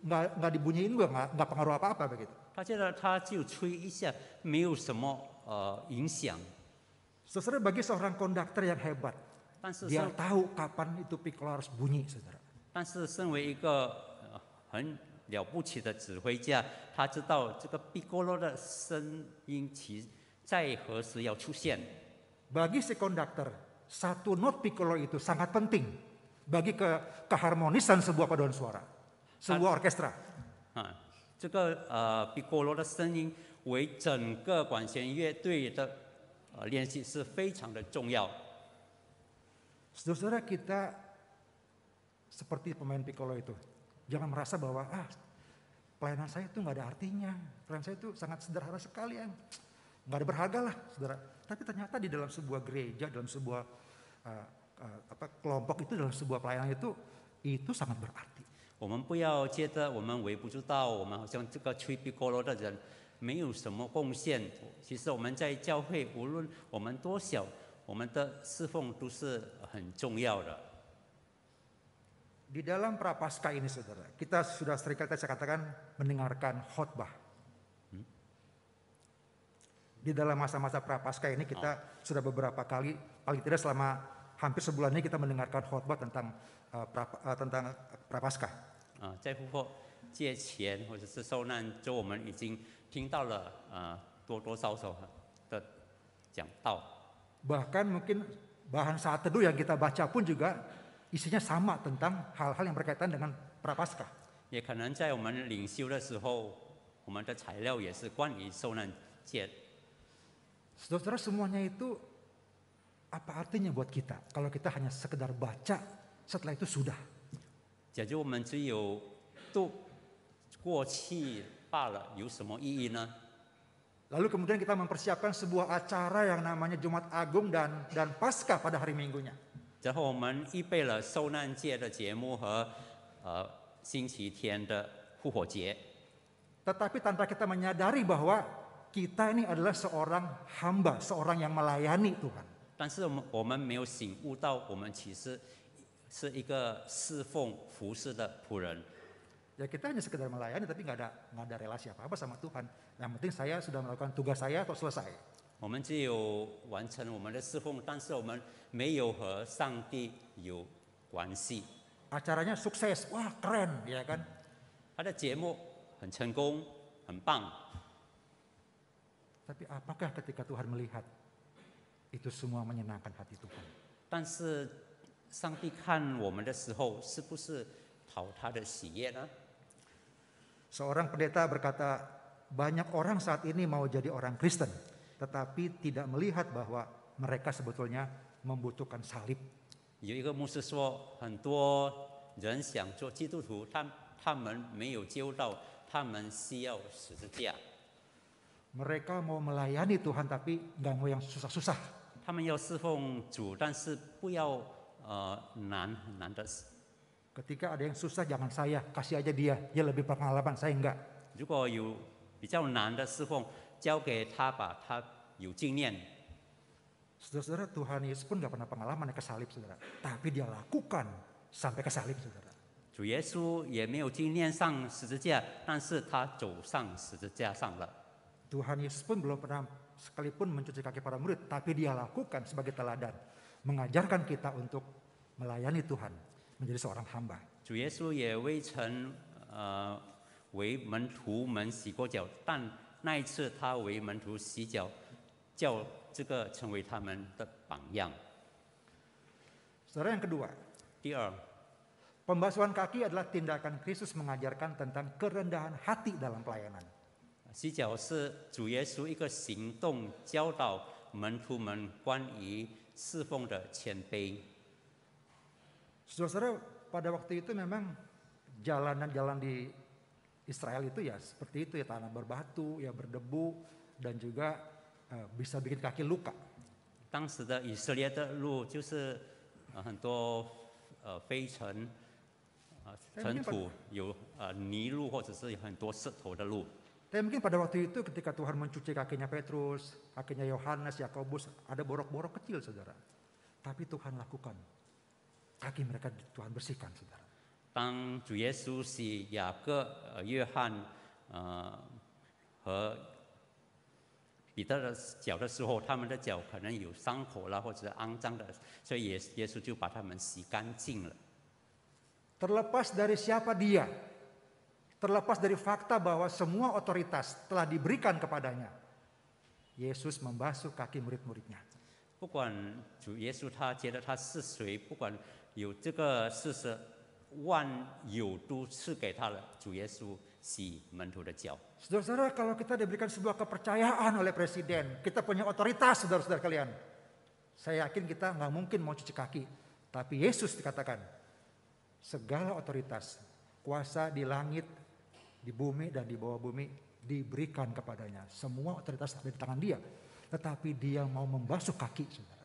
[SPEAKER 3] nggak dibunyiin gue, nggak pengaruh apa-apa begitu.
[SPEAKER 4] 他觉得他就吹一下，没有什么影响。
[SPEAKER 3] Saudara, bagi seorang konduktor yang hebat,
[SPEAKER 4] 但是
[SPEAKER 3] dia tahu kapan itu piccolo harus bunyi, saudara.
[SPEAKER 4] 但是身为一个很了不起的指挥家，他知道这个 piccolo 的声音其在何时要出现。
[SPEAKER 3] Bagi si konduktor, satu not piccolo itu sangat penting bagi keharmonisan sebuah paduan suara, sebuah orkestra.
[SPEAKER 4] 这个piccolo 的声音为整个管弦乐队的练习是非常的重要。
[SPEAKER 3] Saudara, kita seperti pemain piccolo itu, jangan merasa bahwa pelayanan saya itu nggak ada artinya, pelayanan saya itu sangat sederhana sekali, nggak ada berharga lah, saudara. Tapi ternyata di dalam sebuah gereja, dalam sebuah kelompok itu, dalam sebuah pelayanan itu sangat berarti.
[SPEAKER 4] 我们不要觉得我们微不足道，我们好像这个吹 piccolo 的人没有什么贡献。其实我们在教会，无论我们多小，我们的侍奉都是很重要的。
[SPEAKER 3] Di dalam prapaskah ini, saudara, kita sudah seringkali saya katakan mendengarkan khotbah. Di dalam masa-masa prapaskah ini kita sudah beberapa kali, paling tidak selama hampir sebulan ini kita mendengarkan khotbah tentang prapaskah.
[SPEAKER 4] 在复活节前或者是受难周，我们已经听到了多少的讲道。
[SPEAKER 3] Bahkan mungkin bahan saat teduh yang kita baca pun juga isinya sama tentang hal-hal yang berkaitan dengan prapaskah.
[SPEAKER 4] 也可能在我们领修的时候，我们的材料也是关于受难节。
[SPEAKER 3] Saudara, semuanya itu apa artinya buat kita kalau kita hanya sekedar baca, setelah itu sudah.
[SPEAKER 4] 假如我们只有读过去罢了，有什么意义呢？
[SPEAKER 3] Lalu kemudian kita mempersiapkan sebuah acara yang namanya Jumat Agung dan Paskah pada hari Minggunya.
[SPEAKER 4] 然后我们预备了受难节的节目和星期天的复活节。
[SPEAKER 3] Tetapi tanpa kita menyadari bahwa kita ini adalah seorang hamba, seorang yang melayani Tuhan.
[SPEAKER 4] 但是我们没有醒悟到，我们其实是一个侍奉服侍的仆人。
[SPEAKER 3] Ya kita hanya sekedar melayani tapi nggak ada relasi apa-apa sama Tuhan. Yang penting saya sudah melakukan tugas saya atau selesai.
[SPEAKER 4] 我们只有完成我们的侍奉，但是我们没有和上帝有关系。
[SPEAKER 3] Acaranya sukses, wah keren, ya kan?
[SPEAKER 4] 他的节目很成功，很棒。
[SPEAKER 3] Tapi apakah ketika Tuhan melihat itu semua menyenangkan hati Tuhan?
[SPEAKER 4] 但是上帝看我们的时候，是不是讨他的喜悦呢？
[SPEAKER 3] Seorang pendeta berkata, banyak orang saat ini mau jadi orang Kristen, tetapi tidak melihat bahwa mereka sebetulnya membutuhkan salib.
[SPEAKER 4] 有一个牧师说，很多人想做基督徒，他们没有接悟到，他们需要十字架。
[SPEAKER 3] Mereka mau melayani Tuhan tapi nggak mau yang susah-susah.
[SPEAKER 4] 他们要侍奉主，但是不要很难的事。
[SPEAKER 3] Ketika ada yang susah jangan saya, kasih aja dia lebih pengalaman, saya enggak.
[SPEAKER 4] 如果有比较难的侍奉，交给他吧，他有经验。
[SPEAKER 3] Saudara-saudara, Tuhan Yesus pun enggak pernah pengalaman naik ke salib, saudara. Tapi dia lakukan sampai ke salib, saudara.
[SPEAKER 4] 主耶稣也没有经验上十字架，但是他走上十字架上了。
[SPEAKER 3] Tuhan Yesus pun belum pernah sekalipun mencuci kaki para murid, tapi dia lakukan sebagai teladan, mengajarkan kita untuk melayani Tuhan, menjadi seorang hamba.
[SPEAKER 4] 主耶稣也未曾为门徒们洗过脚，但那一次他为门徒洗脚，叫这个成为他们的榜样。
[SPEAKER 3] Saudara, yang kedua,
[SPEAKER 4] 第二，
[SPEAKER 3] pembasuhan kaki adalah tindakan Kristus mengajarkan tentang kerendahan hati dalam pelayanan.
[SPEAKER 4] 洗脚是主耶稣一个行动教导门徒们关于侍奉的谦卑。
[SPEAKER 3] Saudara-saudara, pada waktu itu memang jalan di Israel itu ya seperti itu ya, tanah berbatu, ya berdebu, dan juga bisa bikin kaki luka.
[SPEAKER 4] 当时的以色列的路就是很多飞尘尘土，有泥路或者是很多石头的路。
[SPEAKER 3] Tapi mungkin pada waktu itu ketika Tuhan mencuci kakinya Petrus, kakinya Yohanes, Yakobus, ada borok-borok kecil, saudara. Tapi Tuhan lakukan. Kaki mereka Tuhan bersihkan, saudara.
[SPEAKER 4] 当主耶稣洗雅各、约翰和彼得的脚的时候，他们的脚可能有伤口啦，或者是肮脏的，所以耶稣就把他们洗干净了。
[SPEAKER 3] Terlepas dari siapa dia, terlepas dari fakta bahwa semua otoritas telah diberikan kepadanya, Yesus membasuh kaki murid-muridnya.
[SPEAKER 4] 不管主耶稣他觉得他是谁，不管有这个事实，万有都赐给他了。主耶稣洗门徒的脚。
[SPEAKER 3] Saudara-saudara, kalau kita diberikan sebuah kepercayaan oleh presiden, kita punya otoritas, saudara-saudara kalian. Saya yakin kita nggak mungkin mau cuci kaki. Tapi Yesus dikatakan, segala otoritas, kuasa di langit, di bumi dan di bawah bumi diberikan kepadanya. Semua otoritas ada di tangan dia. Tetapi dia mau membasuh kaki, saudara.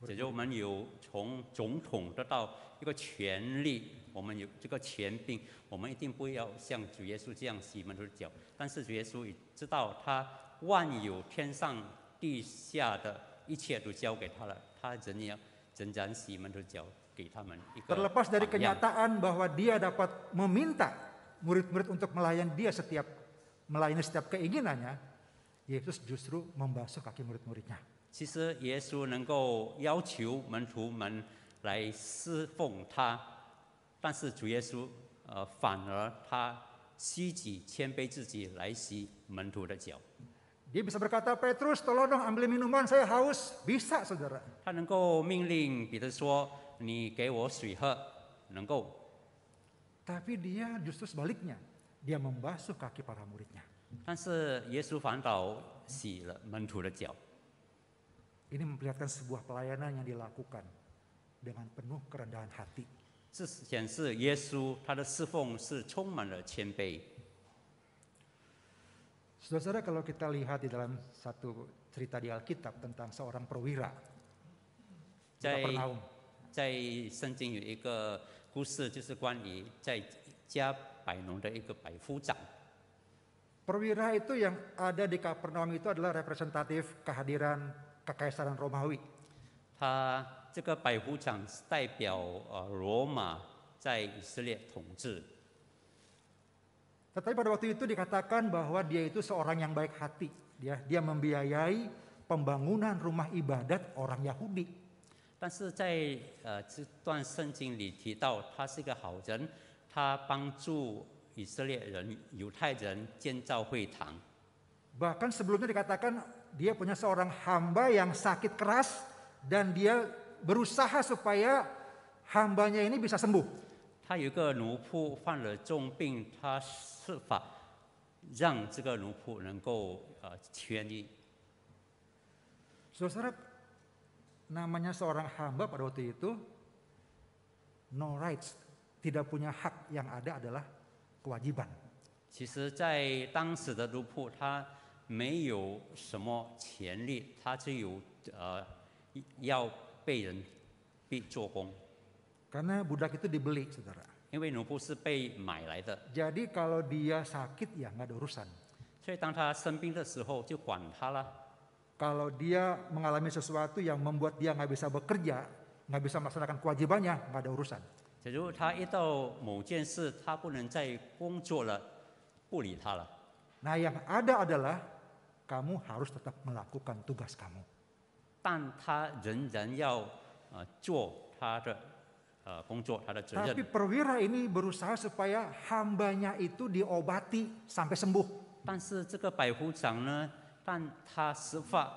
[SPEAKER 4] 只有我们有从总统得到一个权利，我们有这个权柄，我们一定不要像主耶稣这样洗门徒的脚。但是主耶稣也知道，他万有天上地下的一切都交给他了，他仍然洗门徒的脚，给他们一个
[SPEAKER 3] Terlepas dari
[SPEAKER 4] 榜样。
[SPEAKER 3] kenyataan bahwa dia dapat meminta murid-murid untuk melayani setiap keinginannya, Yesus justru membasuh kaki murid-muridnya.
[SPEAKER 4] 其实耶稣能够要求门徒们来侍奉他，但是主耶稣反而他虚己谦卑自己来洗门徒的脚。
[SPEAKER 3] Dia bisa berkata, Petrus tolong dong ambil minuman, saya haus. Bisa, saudara.
[SPEAKER 4] 他能够命令彼得说：“你给我水喝。”能够，
[SPEAKER 3] Tapi dia justru sebaliknya. Dia membasuh kaki para muridnya.
[SPEAKER 4] 但是耶稣反倒洗了门徒的脚。
[SPEAKER 3] Ini memperlihatkan sebuah pelayanan yang dilakukan dengan penuh kerendahan hati.
[SPEAKER 4] 这显示耶稣他的侍奉是充满了谦卑。
[SPEAKER 3] Saudara-saudara, kalau kita lihat di dalam satu cerita di Alkitab tentang seorang perwira,
[SPEAKER 4] 在
[SPEAKER 3] Kapernaum.
[SPEAKER 4] 在圣经有一个故事，就是关于在加百农的一个百夫长。
[SPEAKER 3] Perwira itu yang ada di Kapernaum itu adalah representatif kehadiran Kekaisaran Romawi.
[SPEAKER 4] 他这个百夫长是代表罗马在以色列统治。
[SPEAKER 3] Tetapi pada waktu itu dikatakan bahwa dia itu seorang yang baik hati. Dia membiayai pembangunan rumah ibadat orang Yahudi.
[SPEAKER 4] 但是在这段圣经里提到，他是一个好人，他帮助以色列人、犹太人建造会堂。
[SPEAKER 3] Bahkan sebelumnya dikatakan dia punya seorang hamba yang sakit keras dan dia berusaha supaya hambanya ini bisa sembuh.
[SPEAKER 4] 他有一个奴仆患了重病，他设法让这个奴仆能够痊愈。
[SPEAKER 3] Saudara, namanya seorang hamba pada waktu itu no rights, tidak punya hak, yang ada adalah kewajiban.
[SPEAKER 4] 其实，在当时的奴仆，他没有什么权利，他只有要被人必做工，
[SPEAKER 3] Karena budak itu dibeli, saudara.
[SPEAKER 4] 因为奴仆是被买来的，
[SPEAKER 3] Jadi kalau dia sakit ya nggak ada urusan.
[SPEAKER 4] 所以当他生病的时候就管他了。
[SPEAKER 3] Kalau dia mengalami sesuatu yang membuat dia nggak bisa bekerja, nggak bisa melaksanakan kewajibannya, nggak ada urusan.
[SPEAKER 4] 假如他遇到某件事，他不能再工作了，不理他了。
[SPEAKER 3] Nah yang ada adalah kamu harus tetap melakukan tugas kamu.
[SPEAKER 4] 但他仍然要做他的工作，他的责
[SPEAKER 3] Tapi
[SPEAKER 4] 任。
[SPEAKER 3] perwira ini berusaha supaya hambanya itu diobati sampai sembuh.
[SPEAKER 4] 但是这个百夫长呢，但他使法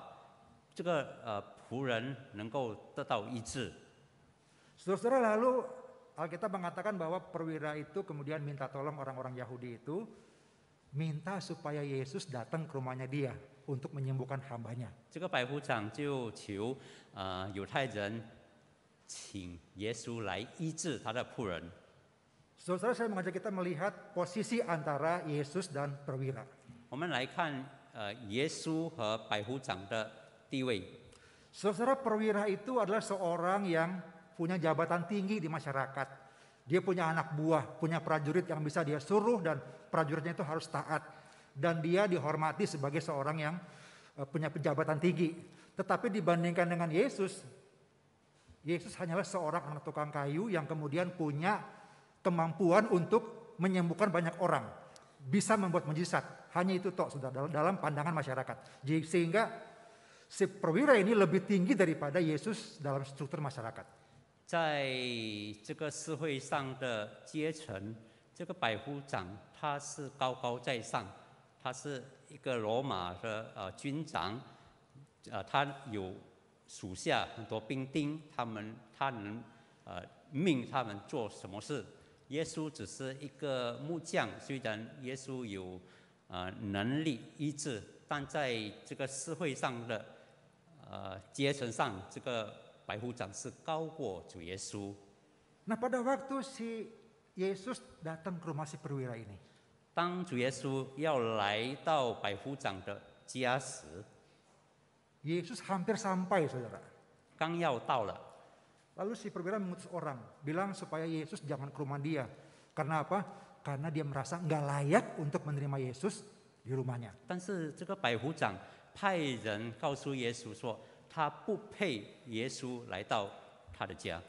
[SPEAKER 4] 这个仆人能够得到医治。
[SPEAKER 3] Saudara-saudara, lalu Alkitab mengatakan bahwa perwira itu kemudian minta tolong orang-orang Yahudi itu, minta supaya Yesus datang ke rumahnya dia untuk menyembuhkan hambanya.
[SPEAKER 4] 这个百夫长就求犹太人请耶稣来医治他的仆人。
[SPEAKER 3] Saudara, saya mengajak kita melihat posisi antara Yesus dan perwira.
[SPEAKER 4] 我们来看耶稣和百夫长的地位。
[SPEAKER 3] Saudara, perwira itu adalah seorang yang punya jabatan tinggi di masyarakat. Dia punya anak buah, punya prajurit yang bisa dia suruh dan prajuritnya itu harus taat. Dan dia dihormati sebagai seorang yang punya jabatan tinggi. Tetapi dibandingkan dengan Yesus, Yesus hanyalah seorang anak tukang kayu yang kemudian punya kemampuan untuk menyembuhkan banyak orang. Bisa membuat mujizat. Hanya itu toh, saudara, dalam pandangan masyarakat. Sehingga si perwira ini lebih tinggi daripada Yesus dalam struktur masyarakat.
[SPEAKER 4] 在这个社会上的阶层，这个百夫长他是高高在上，他是一个罗马的军长，他有属下很多兵丁，他能命他们做什么事。耶稣只是一个木匠，虽然耶稣有能力医治，但在这个社会上的阶层上，这个百夫长是高过主耶稣。
[SPEAKER 3] Nah pada waktu si Yesus datang ke rumah si perwira ini,
[SPEAKER 4] 当主耶稣要来到百夫长的家时，
[SPEAKER 3] Yesus hampir sampai, saudara.
[SPEAKER 4] 刚要到了，
[SPEAKER 3] Lalu si perwira mengutus orang, bilang supaya Yesus jangan ke rumah dia. Karena apa? Karena dia merasa nggak layak untuk menerima Yesus di rumahnya.
[SPEAKER 4] 但是这个百夫长派人告诉耶稣说，他不配耶稣来到他的家。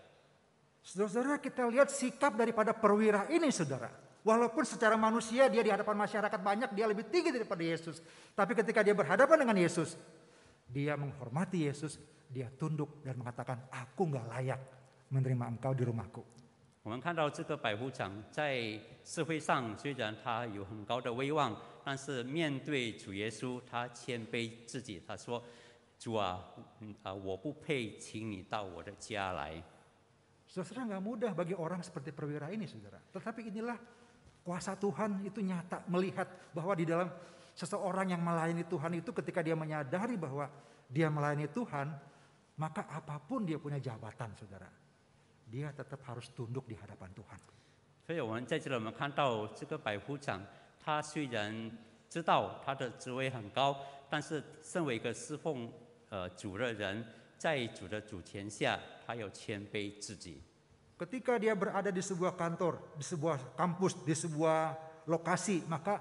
[SPEAKER 3] Saudara-saudara, kita lihat sikap daripada perwira ini, saudara. Walaupun secara manusia dia di hadapan masyarakat banyak, dia lebih tinggi daripada Yesus. Tapi ketika dia berhadapan dengan Yesus, dia menghormati Yesus, dia tunduk dan mengatakan, aku nggak layak menerima engkau di rumahku.
[SPEAKER 4] 我们看到这个百夫长在社会上虽然他有很高的威望，但是面对主耶稣，他谦卑自己，他说：“主啊，我不配请你到我的家来。”
[SPEAKER 3] Saudara, nggak mudah bagi orang seperti perwira ini, saudara. Tetapi inilah kuasa Tuhan itu nyata, melihat bahwa di dalam seseorang yang melayani Tuhan itu ketika dia menyadari bahwa dia melayani Tuhan, maka apapun dia punya jabatan, saudara, dia tetap harus tunduk di hadapan Tuhan.
[SPEAKER 4] 所以我们在这里我们看到这个百夫长，他虽然知道他的职位很高，但是身为一个侍奉主的人，在主的主权下，他要谦卑自己。
[SPEAKER 3] Ketika dia berada di sebuah kantor, di sebuah kampus, di sebuah lokasi, maka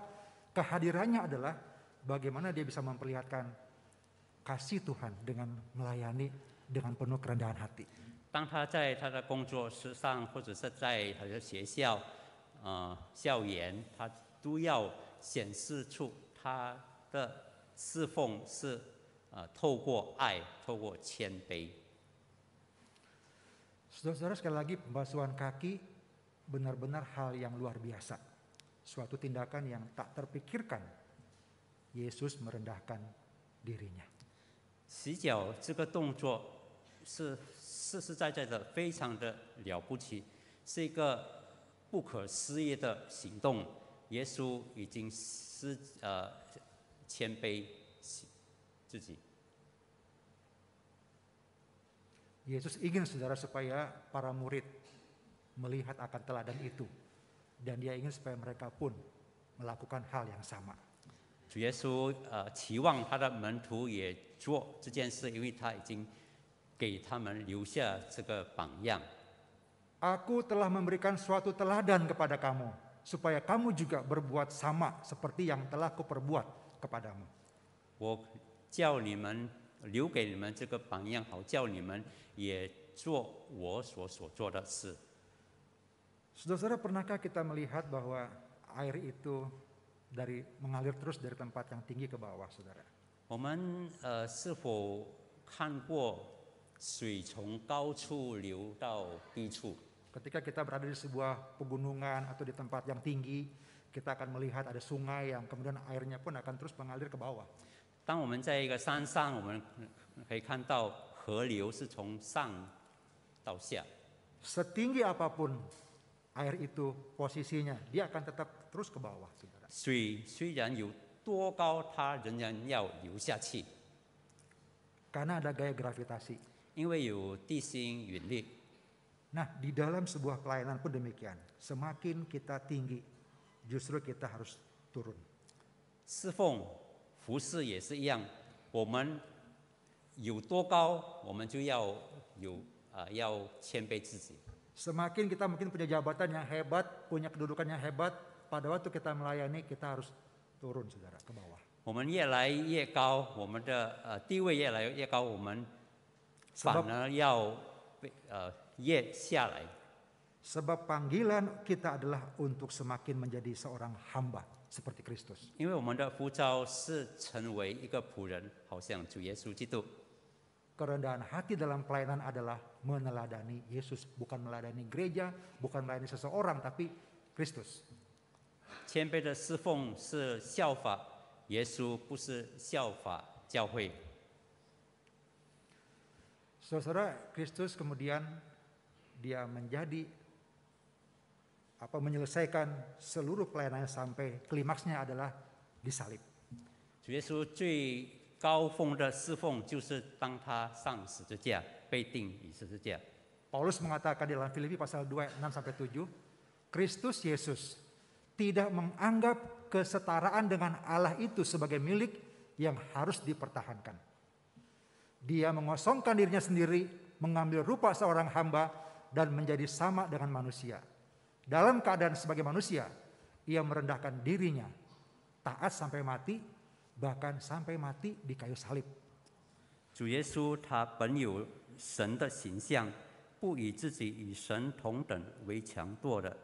[SPEAKER 3] kehadirannya adalah bagaimana dia bisa memperlihatkan kasih Tuhan dengan melayani dengan penuh kerendahan hati.
[SPEAKER 4] 当他在他的工作室上，或者是在他的学校、校园，他都要显示出他的侍奉是透过爱，透过谦卑。
[SPEAKER 3] Saudara-saudara, sekali lagi pembasuhan kaki benar-benar hal yang luar biasa. Suatu tindakan yang tak terpikirkan. Yesus merendahkan dirinya.
[SPEAKER 4] 洗脚这个动作是实实在在的，非常的了不起，是一个不可思议的行动。耶稣已经谦卑自己。
[SPEAKER 3] Yesus ingin, saudara, supaya para murid melihat akan teladan itu. Dan dia ingin supaya mereka pun melakukan hal yang sama.
[SPEAKER 4] 主耶稣期望他的门徒也做这件事，因为他已经给他们留下这个榜样。
[SPEAKER 3] Aku telah memberikan suatu teladan kepada kamu, supaya kamu juga berbuat sama seperti yang telah kuperbuat kepadamu.
[SPEAKER 4] 我叫你们留给你们这个榜样，好叫你们也做我所做的事。
[SPEAKER 3] Saudara-saudara, pernahkah kita melihat bahwa air itu mengalir terus dari tempat yang tinggi ke bawah, saudara?
[SPEAKER 4] 我们是否看过水从高处流到低处？
[SPEAKER 3] Ketika kita berada di sebuah pegunungan atau di tempat yang tinggi, kita akan melihat ada sungai yang kemudian airnya pun akan terus mengalir ke bawah.
[SPEAKER 4] 当我们在一个山上，我们可以看到河流是从上到下。
[SPEAKER 3] Setinggi apapun air itu posisinya, dia akan tetap terus ke bawah, saudara.
[SPEAKER 4] 水虽然有多高，它仍然要流下去，
[SPEAKER 3] Karena ada gaya gravitasi.
[SPEAKER 4] 因为有地心引力。
[SPEAKER 3] Nah, di dalam sebuah pelayanan pun demikian. Semakin kita tinggi, justru kita harus turun.
[SPEAKER 4] 侍奉、服侍也是一样，我们有多高，我们就要要谦卑自己。
[SPEAKER 3] Semakin kita mungkin punya jabatan yang hebat, punya kedudukan yang hebat, pada waktu kita melayani kita harus turun, saudara, ke bawah.
[SPEAKER 4] 我们越来越高，我们的地位越来越高，我们反而要越下来。
[SPEAKER 3] Sebab panggilan kita adalah untuk semakin menjadi seorang hamba seperti Kristus.
[SPEAKER 4] 因为我们的呼召是成为一个仆人，好像主耶稣基督。
[SPEAKER 3] Kerendahan hati dalam pelayanan adalah meneladani Yesus, bukan meneladani gereja, bukan melayani seseorang, tapi Kristus.
[SPEAKER 4] 谦卑的侍奉是效法耶稣，不是效法教会。
[SPEAKER 3] Saudara, Kristus kemudian dia menyelesaikan seluruh pelayanannya sampai klimaksnya adalah disalib.
[SPEAKER 4] 主耶稣最高峰的侍奉就是当他上十字架，被钉于十字架。
[SPEAKER 3] Paulus mengatakan di dalam Filipi pasal 2 6-7, Kristus Yesus tidak menganggap kesetaraan dengan Allah itu sebagai milik yang harus dipertahankan. Dia mengosongkan dirinya sendiri, mengambil rupa seorang hamba dan menjadi sama dengan manusia. Dalam keadaan sebagai manusia, ia merendahkan dirinya, taat sampai mati, bahkan sampai mati di kayu salib.
[SPEAKER 4] 主耶稣他本有神的形象，不以自己与神同等为强夺的，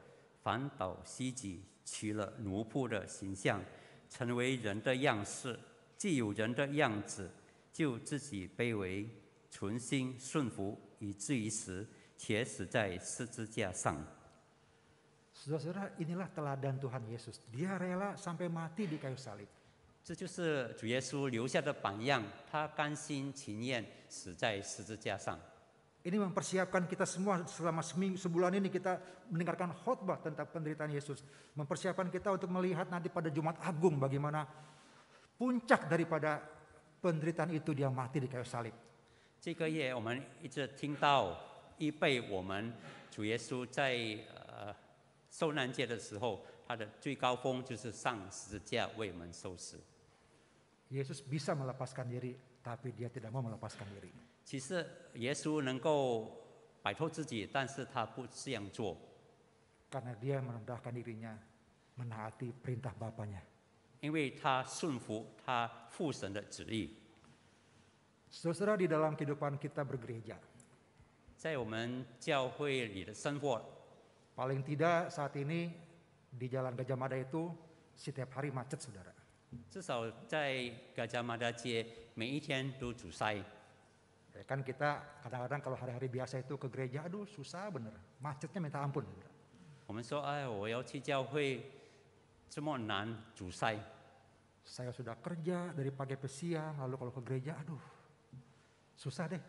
[SPEAKER 4] 反倒虚己，取了奴仆的形象，成为人的样式。既有人的样子，就自己卑微，存心顺服，以至于死，且死在十字架上。
[SPEAKER 3] Saudara-saudara, inilah teladan Tuhan Yesus. Dia rela sampai mati di kayu salib.
[SPEAKER 4] 这就是主耶稣留下的榜样，他甘心情愿死在十字架上。
[SPEAKER 3] Ini mempersiapkan kita semua selama sebulan ini kita mendengarkan khotbah tentang penderitaan Yesus. Mempersiapkan kita untuk melihat nanti pada Jumat Agung bagaimana puncak daripada penderitaan itu dia mati di kayu salib.
[SPEAKER 4] 这个月我们一直听到预备我们主耶稣在受难节的时候，他的最高峰就是上十字架为我们受死。
[SPEAKER 3] Yesus bisa melepaskan diri, tapi dia tidak mau melepaskan diri.
[SPEAKER 4] 其实耶稣能够摆脱自己，但是他不这样做，
[SPEAKER 3] Karena dia merendahkan dirinya, menaati perintah Bapaknya.
[SPEAKER 4] 因为他顺服他父神的旨意。
[SPEAKER 3] Saudara, di dalam kehidupan kita bergereja,
[SPEAKER 4] 在我们教会里的生活，
[SPEAKER 3] paling tidak saat ini di Jalan Gajah Mada itu setiap hari macet, saudara.
[SPEAKER 4] 至少在嘎加马达街每一天都阻塞。
[SPEAKER 3] Ya kan kita kadang-kadang kalau hari-hari biasa itu ke gereja, aduh susah bener, macetnya minta ampun. Saudara.
[SPEAKER 4] 我们说，哎，我要去教会，这么难阻塞。
[SPEAKER 3] Saya sudah kerja dari pagi sampai siang, lalu kalau ke gereja, aduh susah deh.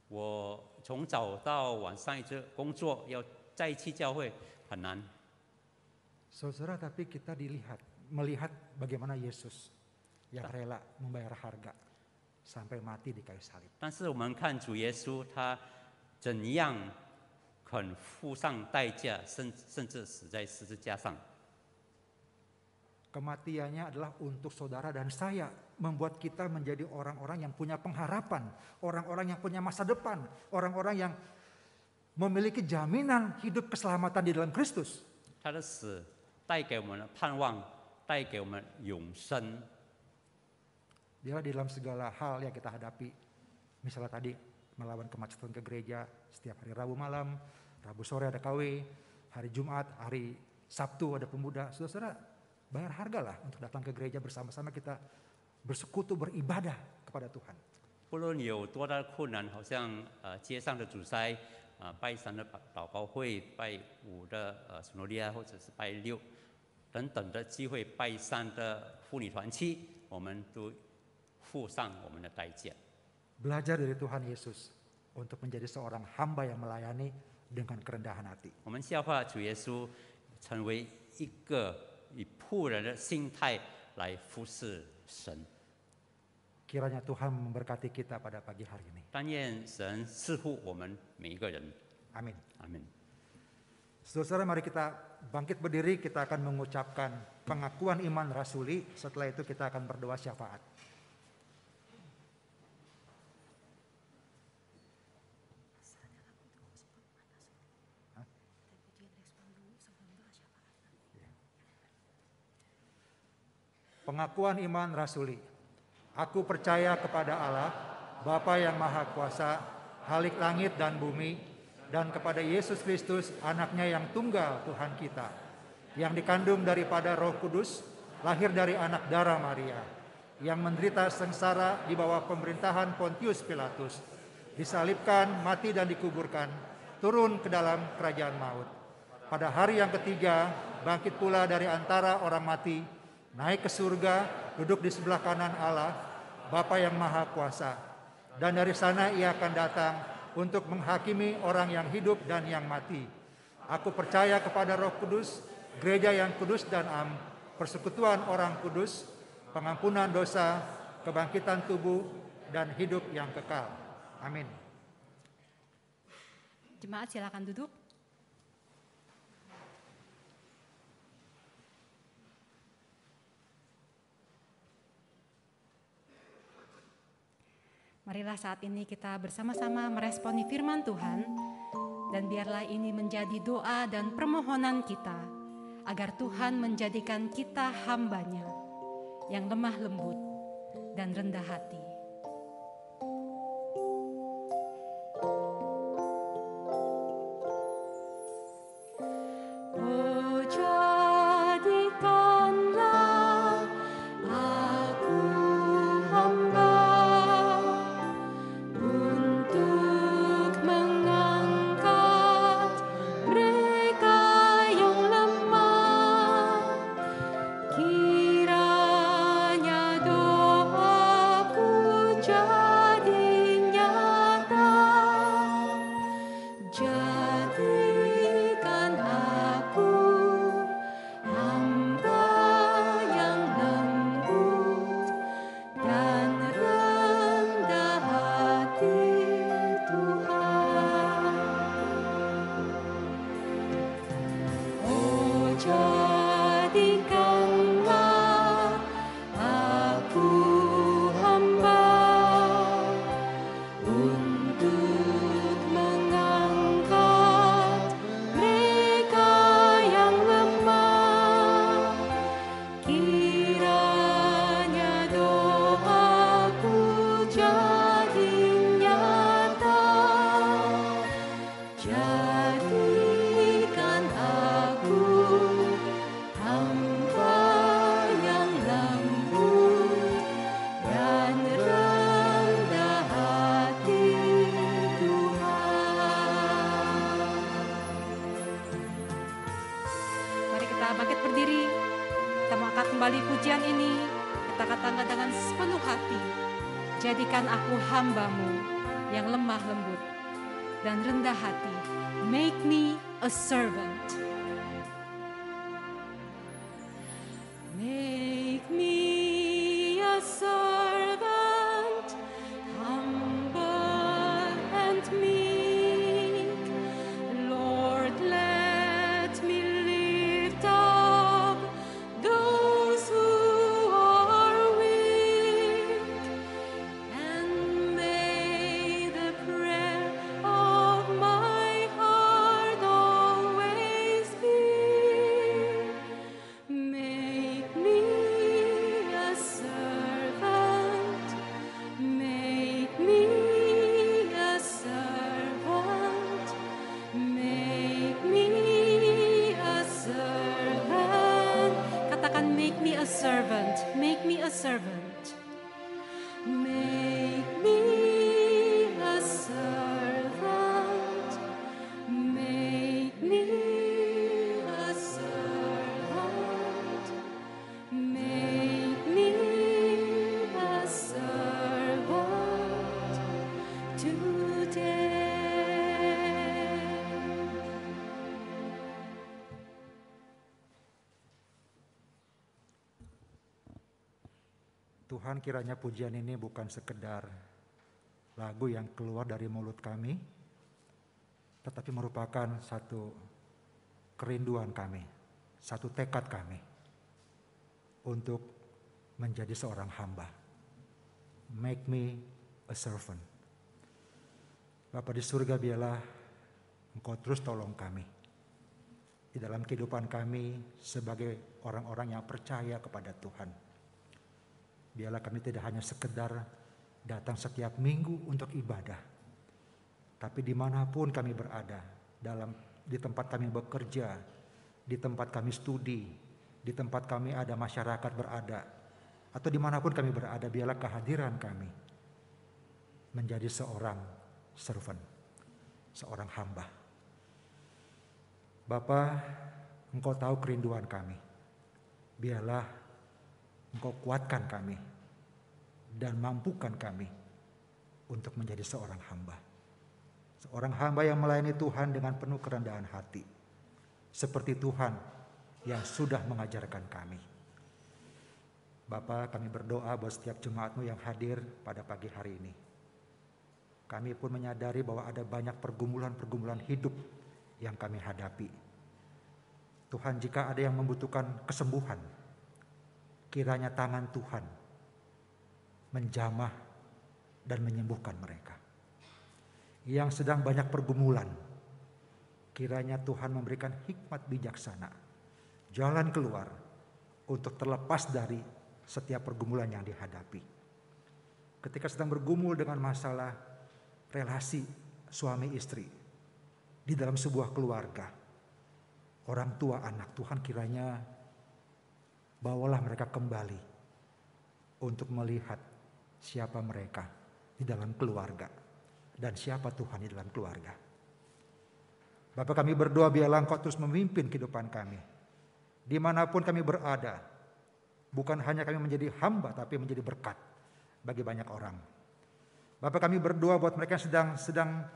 [SPEAKER 4] 我从早到晚上一直工作，要再去教会很难。
[SPEAKER 3] Saudara, tapi kita melihat bagaimana Yesus yang rela membayar harga sampai mati di kayu salib.
[SPEAKER 4] 但是我们看主耶稣，他怎样肯付上代价，甚至死在十字架上。
[SPEAKER 3] Kematiannya adalah untuk saudara dan saya membuat kita menjadi orang-orang yang punya pengharapan, orang-orang yang punya masa depan, orang-orang yang memiliki jaminan hidup keselamatan di dalam Kristus.
[SPEAKER 4] 他的死带给我们盼望，带给我们永生。
[SPEAKER 3] Dia di dalam segala hal yang kita hadapi, misalnya tadi melawan kemacetan ke gereja setiap hari Rabu malam, Rabu sore ada KW, hari Jumat, hari Sabtu ada pemuda. Saudara-saudara, bayar harga lah untuk datang ke gereja bersama-sama kita bersekutu beribadah kepada Tuhan.
[SPEAKER 4] 不论有多大的困难，好像街上的主塞，拜三的祷告会，拜五的索罗利亚，或者是拜六等等的机会，拜三的妇女团契，我们都付上我们的代价。
[SPEAKER 3] Belajar dari Tuhan Yesus untuk menjadi seorang hamba yang melayani dengan kerendahan hati.
[SPEAKER 4] 我们效法主耶稣，成为一个以仆人的心态来服侍神。
[SPEAKER 3] Kiranya Tuhan memberkati kita pada pagi hari ini.
[SPEAKER 4] 但愿神赐福我们每一个人。
[SPEAKER 3] Amin.
[SPEAKER 4] 阿门。
[SPEAKER 3] Saudara, mari kita bangkit berdiri, kita akan mengucapkan pengakuan iman rasuli. Setelah itu kita akan berdoa syafaat. Pengakuan iman rasuli. Aku percaya kepada Allah, Bapa yang Maha Kuasa, Khalik langit dan bumi, dan kepada Yesus Kristus, anaknya yang tunggal Tuhan kita, yang dikandung daripada Roh Kudus, lahir dari anak darah Maria, yang menderita sengsara di bawah pemerintahan Pontius Pilatus, disalibkan, mati dan dikuburkan, turun ke dalam kerajaan maut. Pada hari yang ketiga, bangkit pula dari antara orang mati, naik ke surga, duduk di sebelah kanan Allah, Bapa yang Maha Kuasa. Dan dari sana ia akan datang untuk menghakimi orang yang hidup dan yang mati. Aku percaya kepada Roh Kudus, gereja yang kudus dan am, persekutuan orang kudus, pengampunan dosa, kebangkitan tubuh, dan hidup yang kekal. Amin.
[SPEAKER 1] Jemaat silakan duduk. Marilah saat ini kita bersama-sama meresponi firman Tuhan, dan biarlah ini menjadi doa dan permohonan kita, agar Tuhan menjadikan kita hamba-Nya yang lemah lembut dan rendah hati. Jadikan aku hamba-Mu yang lemah lembut dan rendah hati. Make me a servant. Make me a servant, humble and meek. Lord, let me lift up those who are weak.
[SPEAKER 3] Tuhan, kiranya pujian ini bukan sekedar lagu yang keluar dari mulut kami, tetapi merupakan satu kerinduan kami, satu tekad kami untuk menjadi seorang hamba. Make me a servant. Bapa di surga, biarlah Engkau terus tolong kami di dalam kehidupan kami sebagai orang-orang yang percaya kepada Tuhan. Biarlah kami tidak hanya sekedar datang setiap minggu untuk ibadah, tapi dimanapun kami berada, di tempat kami bekerja, di tempat kami studi, di tempat kami ada masyarakat berada, atau dimanapun kami berada, biarlah kehadiran kami menjadi seorang servant, seorang hamba. Bapa, Engkau tahu kerinduan kami. Biarlah Engkau kuatkan kami dan mampukan kami untuk menjadi seorang hamba. Seorang hamba yang melayani Tuhan dengan penuh kerendahan hati. Seperti Tuhan yang sudah mengajarkan kami. Bapa, kami berdoa buat setiap jemaat-Mu yang hadir pada pagi hari ini. Kami pun menyadari bahwa ada banyak pergumulan-pergumulan hidup yang kami hadapi. Tuhan, jika ada yang membutuhkan kesembuhan, kiranya tangan Tuhan menjamah dan menyembuhkan mereka. Yang sedang banyak pergumulan, kiranya Tuhan memberikan hikmat bijaksana, jalan keluar untuk terlepas dari setiap pergumulan yang dihadapi. Ketika sedang bergumul dengan masalah relasi suami istri di dalam sebuah keluarga, orang tua anak, Tuhan kiranya bawalah mereka kembali untuk melihat siapa mereka di dalam keluarga dan siapa Tuhan di dalam keluarga. Bapa, kami berdoa biarlah Engkau terus memimpin kehidupan kami. Dimanapun kami berada, bukan hanya kami menjadi hamba tapi menjadi berkat bagi banyak orang. Bapa, kami berdoa buat mereka yang sedang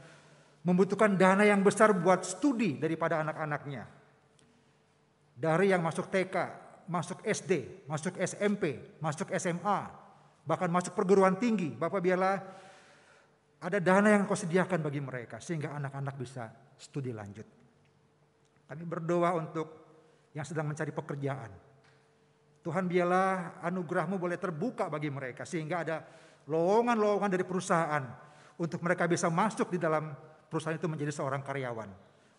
[SPEAKER 3] membutuhkan dana yang besar buat studi daripada anak-anaknya. Dari yang masuk TK, masuk SD, masuk SMP, masuk SMA, bahkan masuk perguruan tinggi. Bapak, biarlah ada dana yang Kau sediakan bagi mereka sehingga anak-anak bisa studi lanjut. Kami berdoa untuk yang sedang mencari pekerjaan. Tuhan, biarlah anugerah-Mu boleh terbuka bagi mereka sehingga ada lowongan-lowongan dari perusahaan untuk mereka bisa masuk di dalam perusahaan itu menjadi seorang karyawan.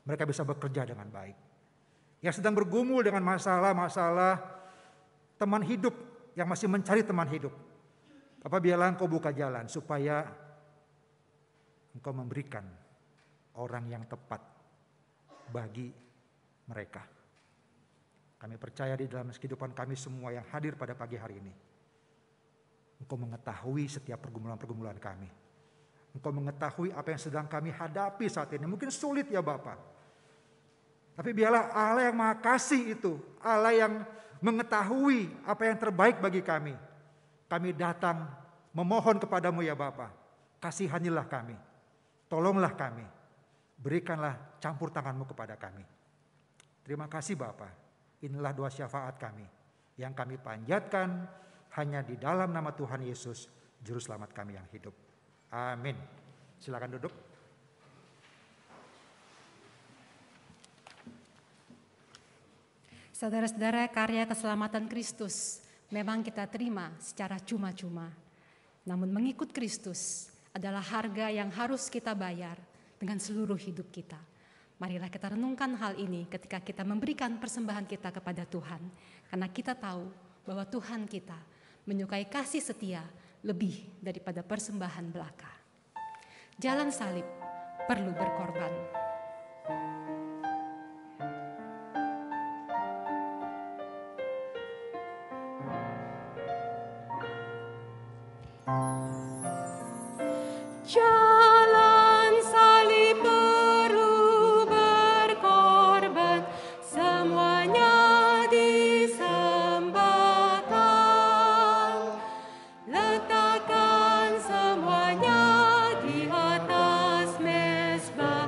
[SPEAKER 3] Mereka bisa bekerja dengan baik. Yang sedang bergumul dengan masalah-masalah teman hidup, yang masih mencari teman hidup, Bapak, biarlah Engkau buka jalan supaya Engkau memberikan orang yang tepat bagi mereka. Kami percaya di dalam kehidupan kami semua yang hadir pada pagi hari ini, Engkau mengetahui setiap pergumulan-pergumulan kami. Engkau mengetahui apa yang sedang kami hadapi saat ini. Mungkin sulit ya Bapak. Tapi biarlah Allah yang Maha Kasih itu, Allah yang mengetahui apa yang terbaik bagi kami. Kami datang memohon kepadamu ya Bapa, kasihanilah kami, tolonglah kami, berikanlah campur tanganmu kepada kami. Terima kasih Bapa, inilah doa syafaat kami yang kami panjatkan hanya di dalam nama Tuhan Yesus, Juru Selamat kami yang hidup. Amin. Silakan duduk.
[SPEAKER 1] Saudara-saudara, karya keselamatan Kristus memang kita terima secara cuma-cuma. Namun mengikut Kristus adalah harga yang harus kita bayar dengan seluruh hidup kita. Marilah kita renungkan hal ini ketika kita memberikan persembahan kita kepada Tuhan. Karena kita tahu bahwa Tuhan kita menyukai kasih setia lebih daripada persembahan belaka. Jalan salib perlu berkorban. Jalan salib perlu berkorban, semuanya disembahkan. Letakkan semuanya di atas mezbah,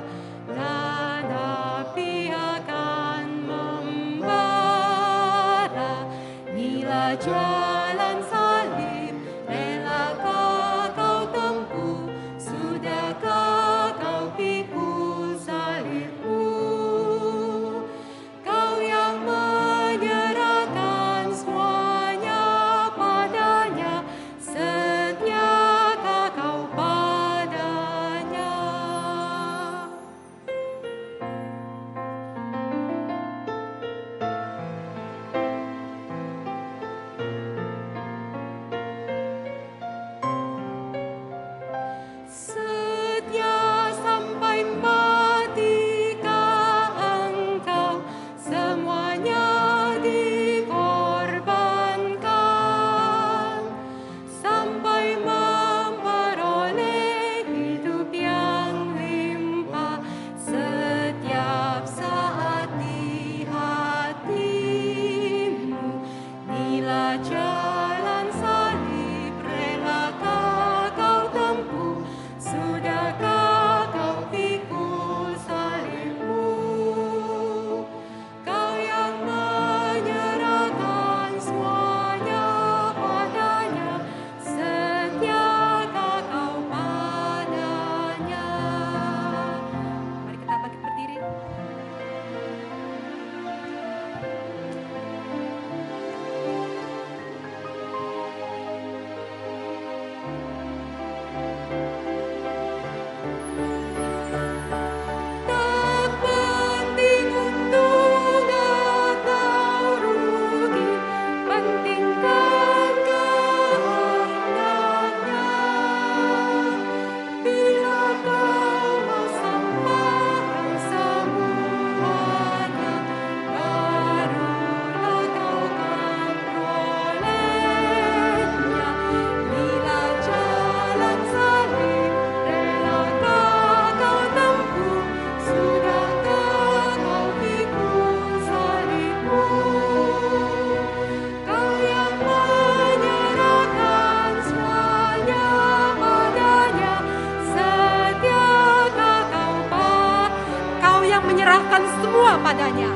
[SPEAKER 1] padanya.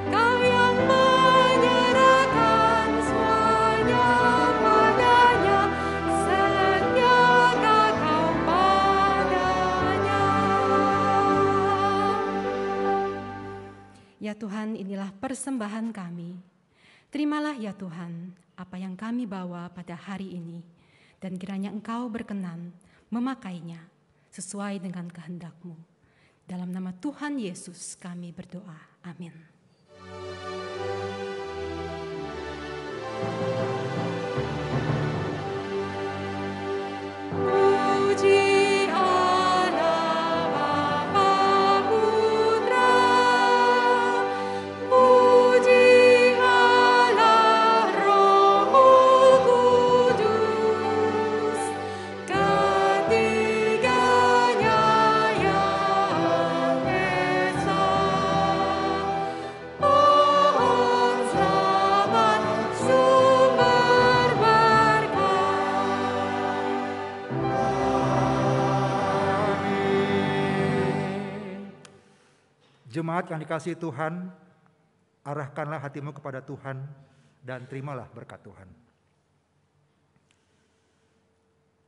[SPEAKER 1] Kau yang menyerahkan semuanya padanya, setia kau padanya. Ya Tuhan, inilah persembahan kami. Terimalah ya Tuhan apa yang kami bawa pada hari ini, dan kiranya Engkau berkenan memakainya sesuai dengan kehendak-Mu. Dalam nama Tuhan Yesus kami berdoa. Amin.
[SPEAKER 3] Jemaat yang dikasihi Tuhan, arahkanlah hatimu kepada Tuhan dan terimalah berkat Tuhan.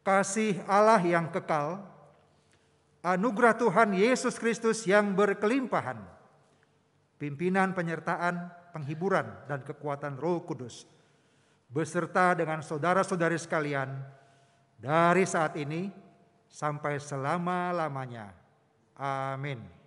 [SPEAKER 3] Kasih Allah yang kekal, anugerah Tuhan Yesus Kristus yang berkelimpahan, pimpinan, penyertaan, penghiburan, dan kekuatan Roh Kudus, beserta dengan saudara-saudari sekalian, dari saat ini sampai selama-lamanya. Amin.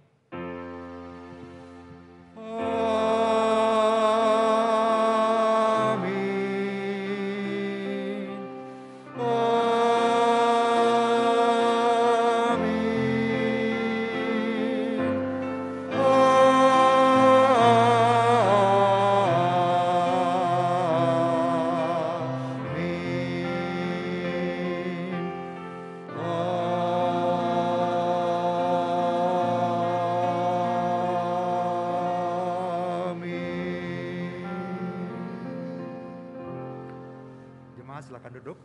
[SPEAKER 3] Silakan duduk.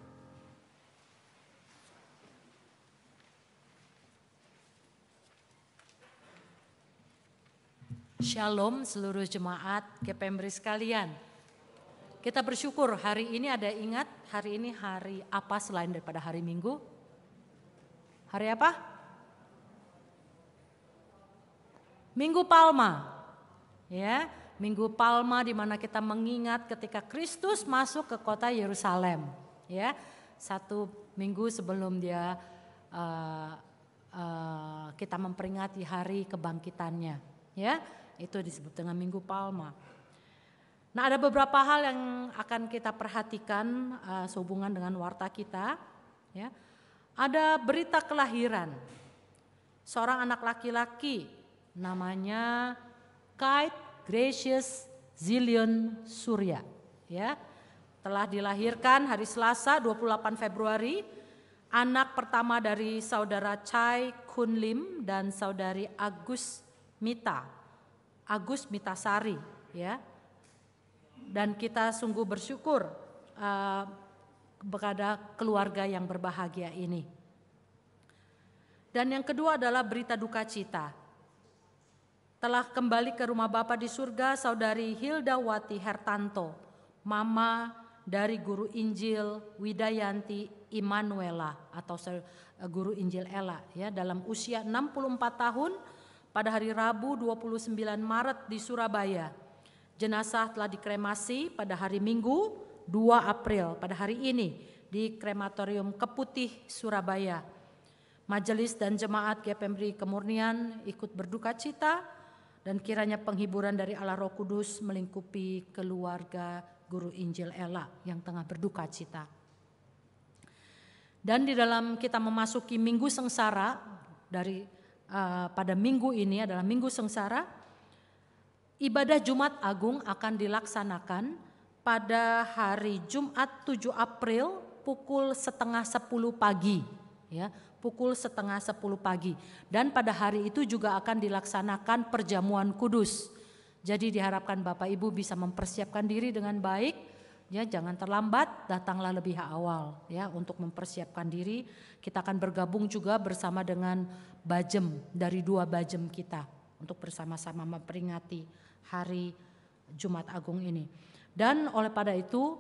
[SPEAKER 5] Shalom seluruh jemaat GPMBRI sekalian. Kita bersyukur hari ini ada ingat hari ini hari apa selain daripada hari Minggu? Hari apa? Minggu Palma. Ya. Minggu Palma di mana kita mengingat ketika Kristus masuk ke kota Yerusalem, ya, 1 minggu sebelum dia kita memperingati hari kebangkitannya, ya, itu disebut dengan Minggu Palma. Nah, ada beberapa hal yang akan kita perhatikan sehubungan dengan warta kita, ya. Ada berita kelahiran seorang anak laki-laki namanya Kate Gracious Zillion Surya, ya, telah dilahirkan hari Selasa 28 Februari, anak pertama dari saudara Chai Kun Lim dan saudari Agus Mitasari, ya. Dan kita sungguh bersyukur kepada keluarga yang berbahagia ini. Dan yang kedua adalah berita duka cita. Telah kembali ke rumah Bapa di surga saudari Hildawati Hertanto, mama dari guru Injil Widayanti Immanuela atau guru Injil Ella, ya, dalam usia 64 tahun pada hari Rabu 29 Maret di Surabaya. Jenazah telah dikremasi pada hari Minggu 2 April pada hari ini di Krematorium Keputih Surabaya. Majelis dan jemaat GPMBRI Kemurnian ikut berduka cita dan kiranya penghiburan dari Allah Roh Kudus melingkupi keluarga guru Injil Ella yang tengah berduka cita. Dan di dalam kita memasuki Minggu Sengsara, pada minggu ini adalah Minggu Sengsara, ibadah Jumat Agung akan dilaksanakan pada hari Jumat 7 April pukul 9:30 pagi, ya. Pukul 9:30 pagi. Dan pada hari itu juga akan dilaksanakan perjamuan kudus. Jadi diharapkan Bapak Ibu bisa mempersiapkan diri dengan baik, ya, jangan terlambat, datanglah lebih awal, ya, untuk mempersiapkan diri. Kita akan bergabung juga bersama dengan bajem dari 2 bajem kita, untuk bersama-sama memperingati hari Jumat Agung ini. Dan oleh pada itu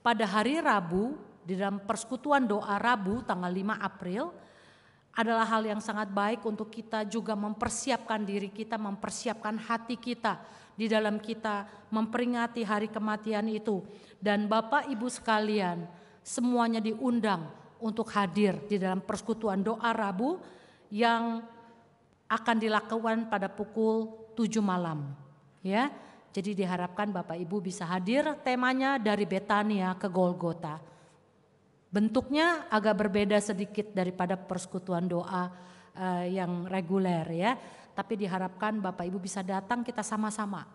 [SPEAKER 5] pada hari Rabu di dalam persekutuan doa Rabu tanggal 5 April adalah hal yang sangat baik untuk kita juga mempersiapkan diri kita, mempersiapkan hati kita di dalam kita memperingati hari kematian itu. Dan Bapak Ibu sekalian, semuanya diundang untuk hadir di dalam persekutuan doa Rabu yang akan dilakukan pada pukul 7 malam. Ya, jadi diharapkan Bapak Ibu bisa hadir. Temanya dari Betania ke Golgota. Bentuknya agak berbeda sedikit daripada persekutuan doa yang reguler ya. Tapi diharapkan Bapak Ibu bisa datang, kita sama-sama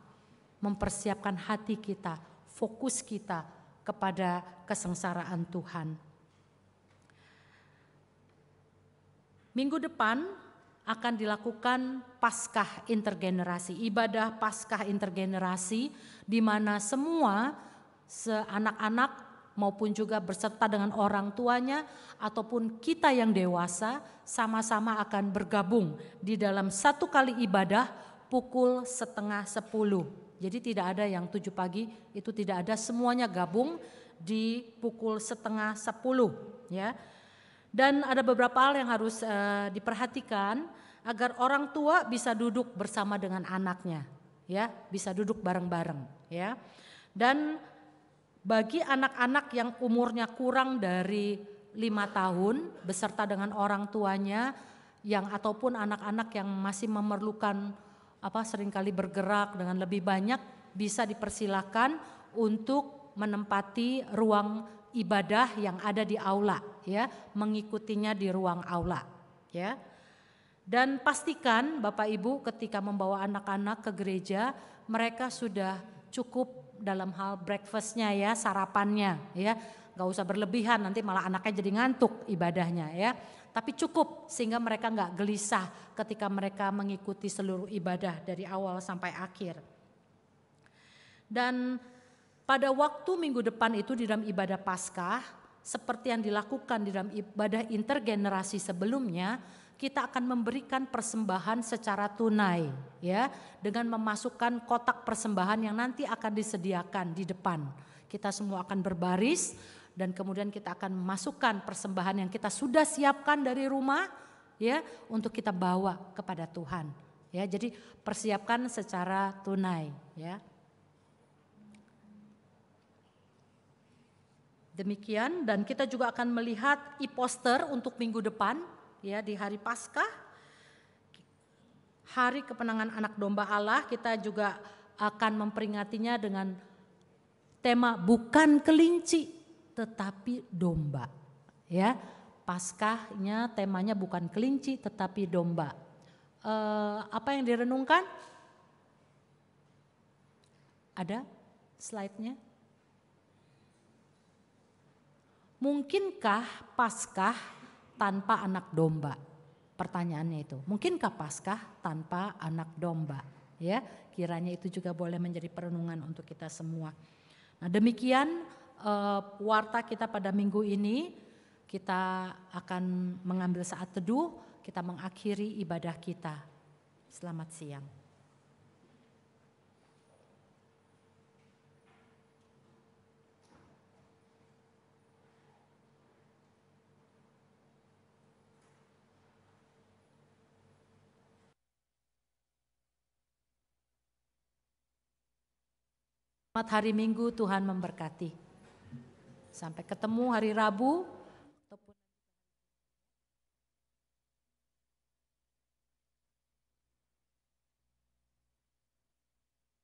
[SPEAKER 5] mempersiapkan hati kita, fokus kita kepada kesengsaraan Tuhan. Minggu depan akan dilakukan Paskah intergenerasi, ibadah Paskah intergenerasi di mana semua anak-anak maupun juga berserta dengan orang tuanya ataupun kita yang dewasa sama-sama akan bergabung di dalam satu kali ibadah pukul 9:30. Jadi tidak ada yang 7 pagi, itu tidak ada, semuanya gabung di pukul 9:30 ya. Dan ada beberapa hal yang harus diperhatikan agar orang tua bisa duduk bersama dengan anaknya ya, bisa duduk bareng-bareng ya. Dan bagi anak-anak yang umurnya kurang dari 5 tahun beserta dengan orang tuanya yang ataupun anak-anak yang masih memerlukan seringkali bergerak dengan lebih banyak, bisa dipersilakan untuk menempati ruang ibadah yang ada di aula ya, mengikutinya di ruang aula ya. Dan pastikan Bapak Ibu ketika membawa anak-anak ke gereja mereka sudah cukup dalam hal breakfastnya ya, sarapannya ya, gak usah berlebihan nanti malah anaknya jadi ngantuk ibadahnya ya. Tapi cukup sehingga mereka gak gelisah ketika mereka mengikuti seluruh ibadah dari awal sampai akhir. Dan pada waktu minggu depan itu di dalam ibadah Paskah, seperti yang dilakukan di dalam ibadah intergenerasi sebelumnya, kita akan memberikan persembahan secara tunai ya, dengan memasukkan kotak persembahan yang nanti akan disediakan di depan. Kita semua akan berbaris dan kemudian kita akan memasukkan persembahan yang kita sudah siapkan dari rumah ya, untuk kita bawa kepada Tuhan. Ya, jadi persiapkan secara tunai ya. Demikian, dan kita juga akan melihat e-poster untuk minggu depan. Ya, di hari Paskah, hari kemenangan anak domba Allah, kita juga akan memperingatinya dengan tema bukan kelinci tetapi domba. Ya, Paskahnya temanya bukan kelinci tetapi domba. Apa yang direnungkan? Ada slide-nya? Mungkinkah Paskah tanpa anak domba? Pertanyaannya itu, mungkinkah Paskah tanpa anak domba? Ya, kiranya itu juga boleh menjadi perenungan untuk kita semua. Nah, demikian warta kita pada minggu ini. Kita akan mengambil saat teduh, kita mengakhiri ibadah kita. Selamat siang. Selamat hari Minggu, Tuhan memberkati. Sampai ketemu hari Rabu.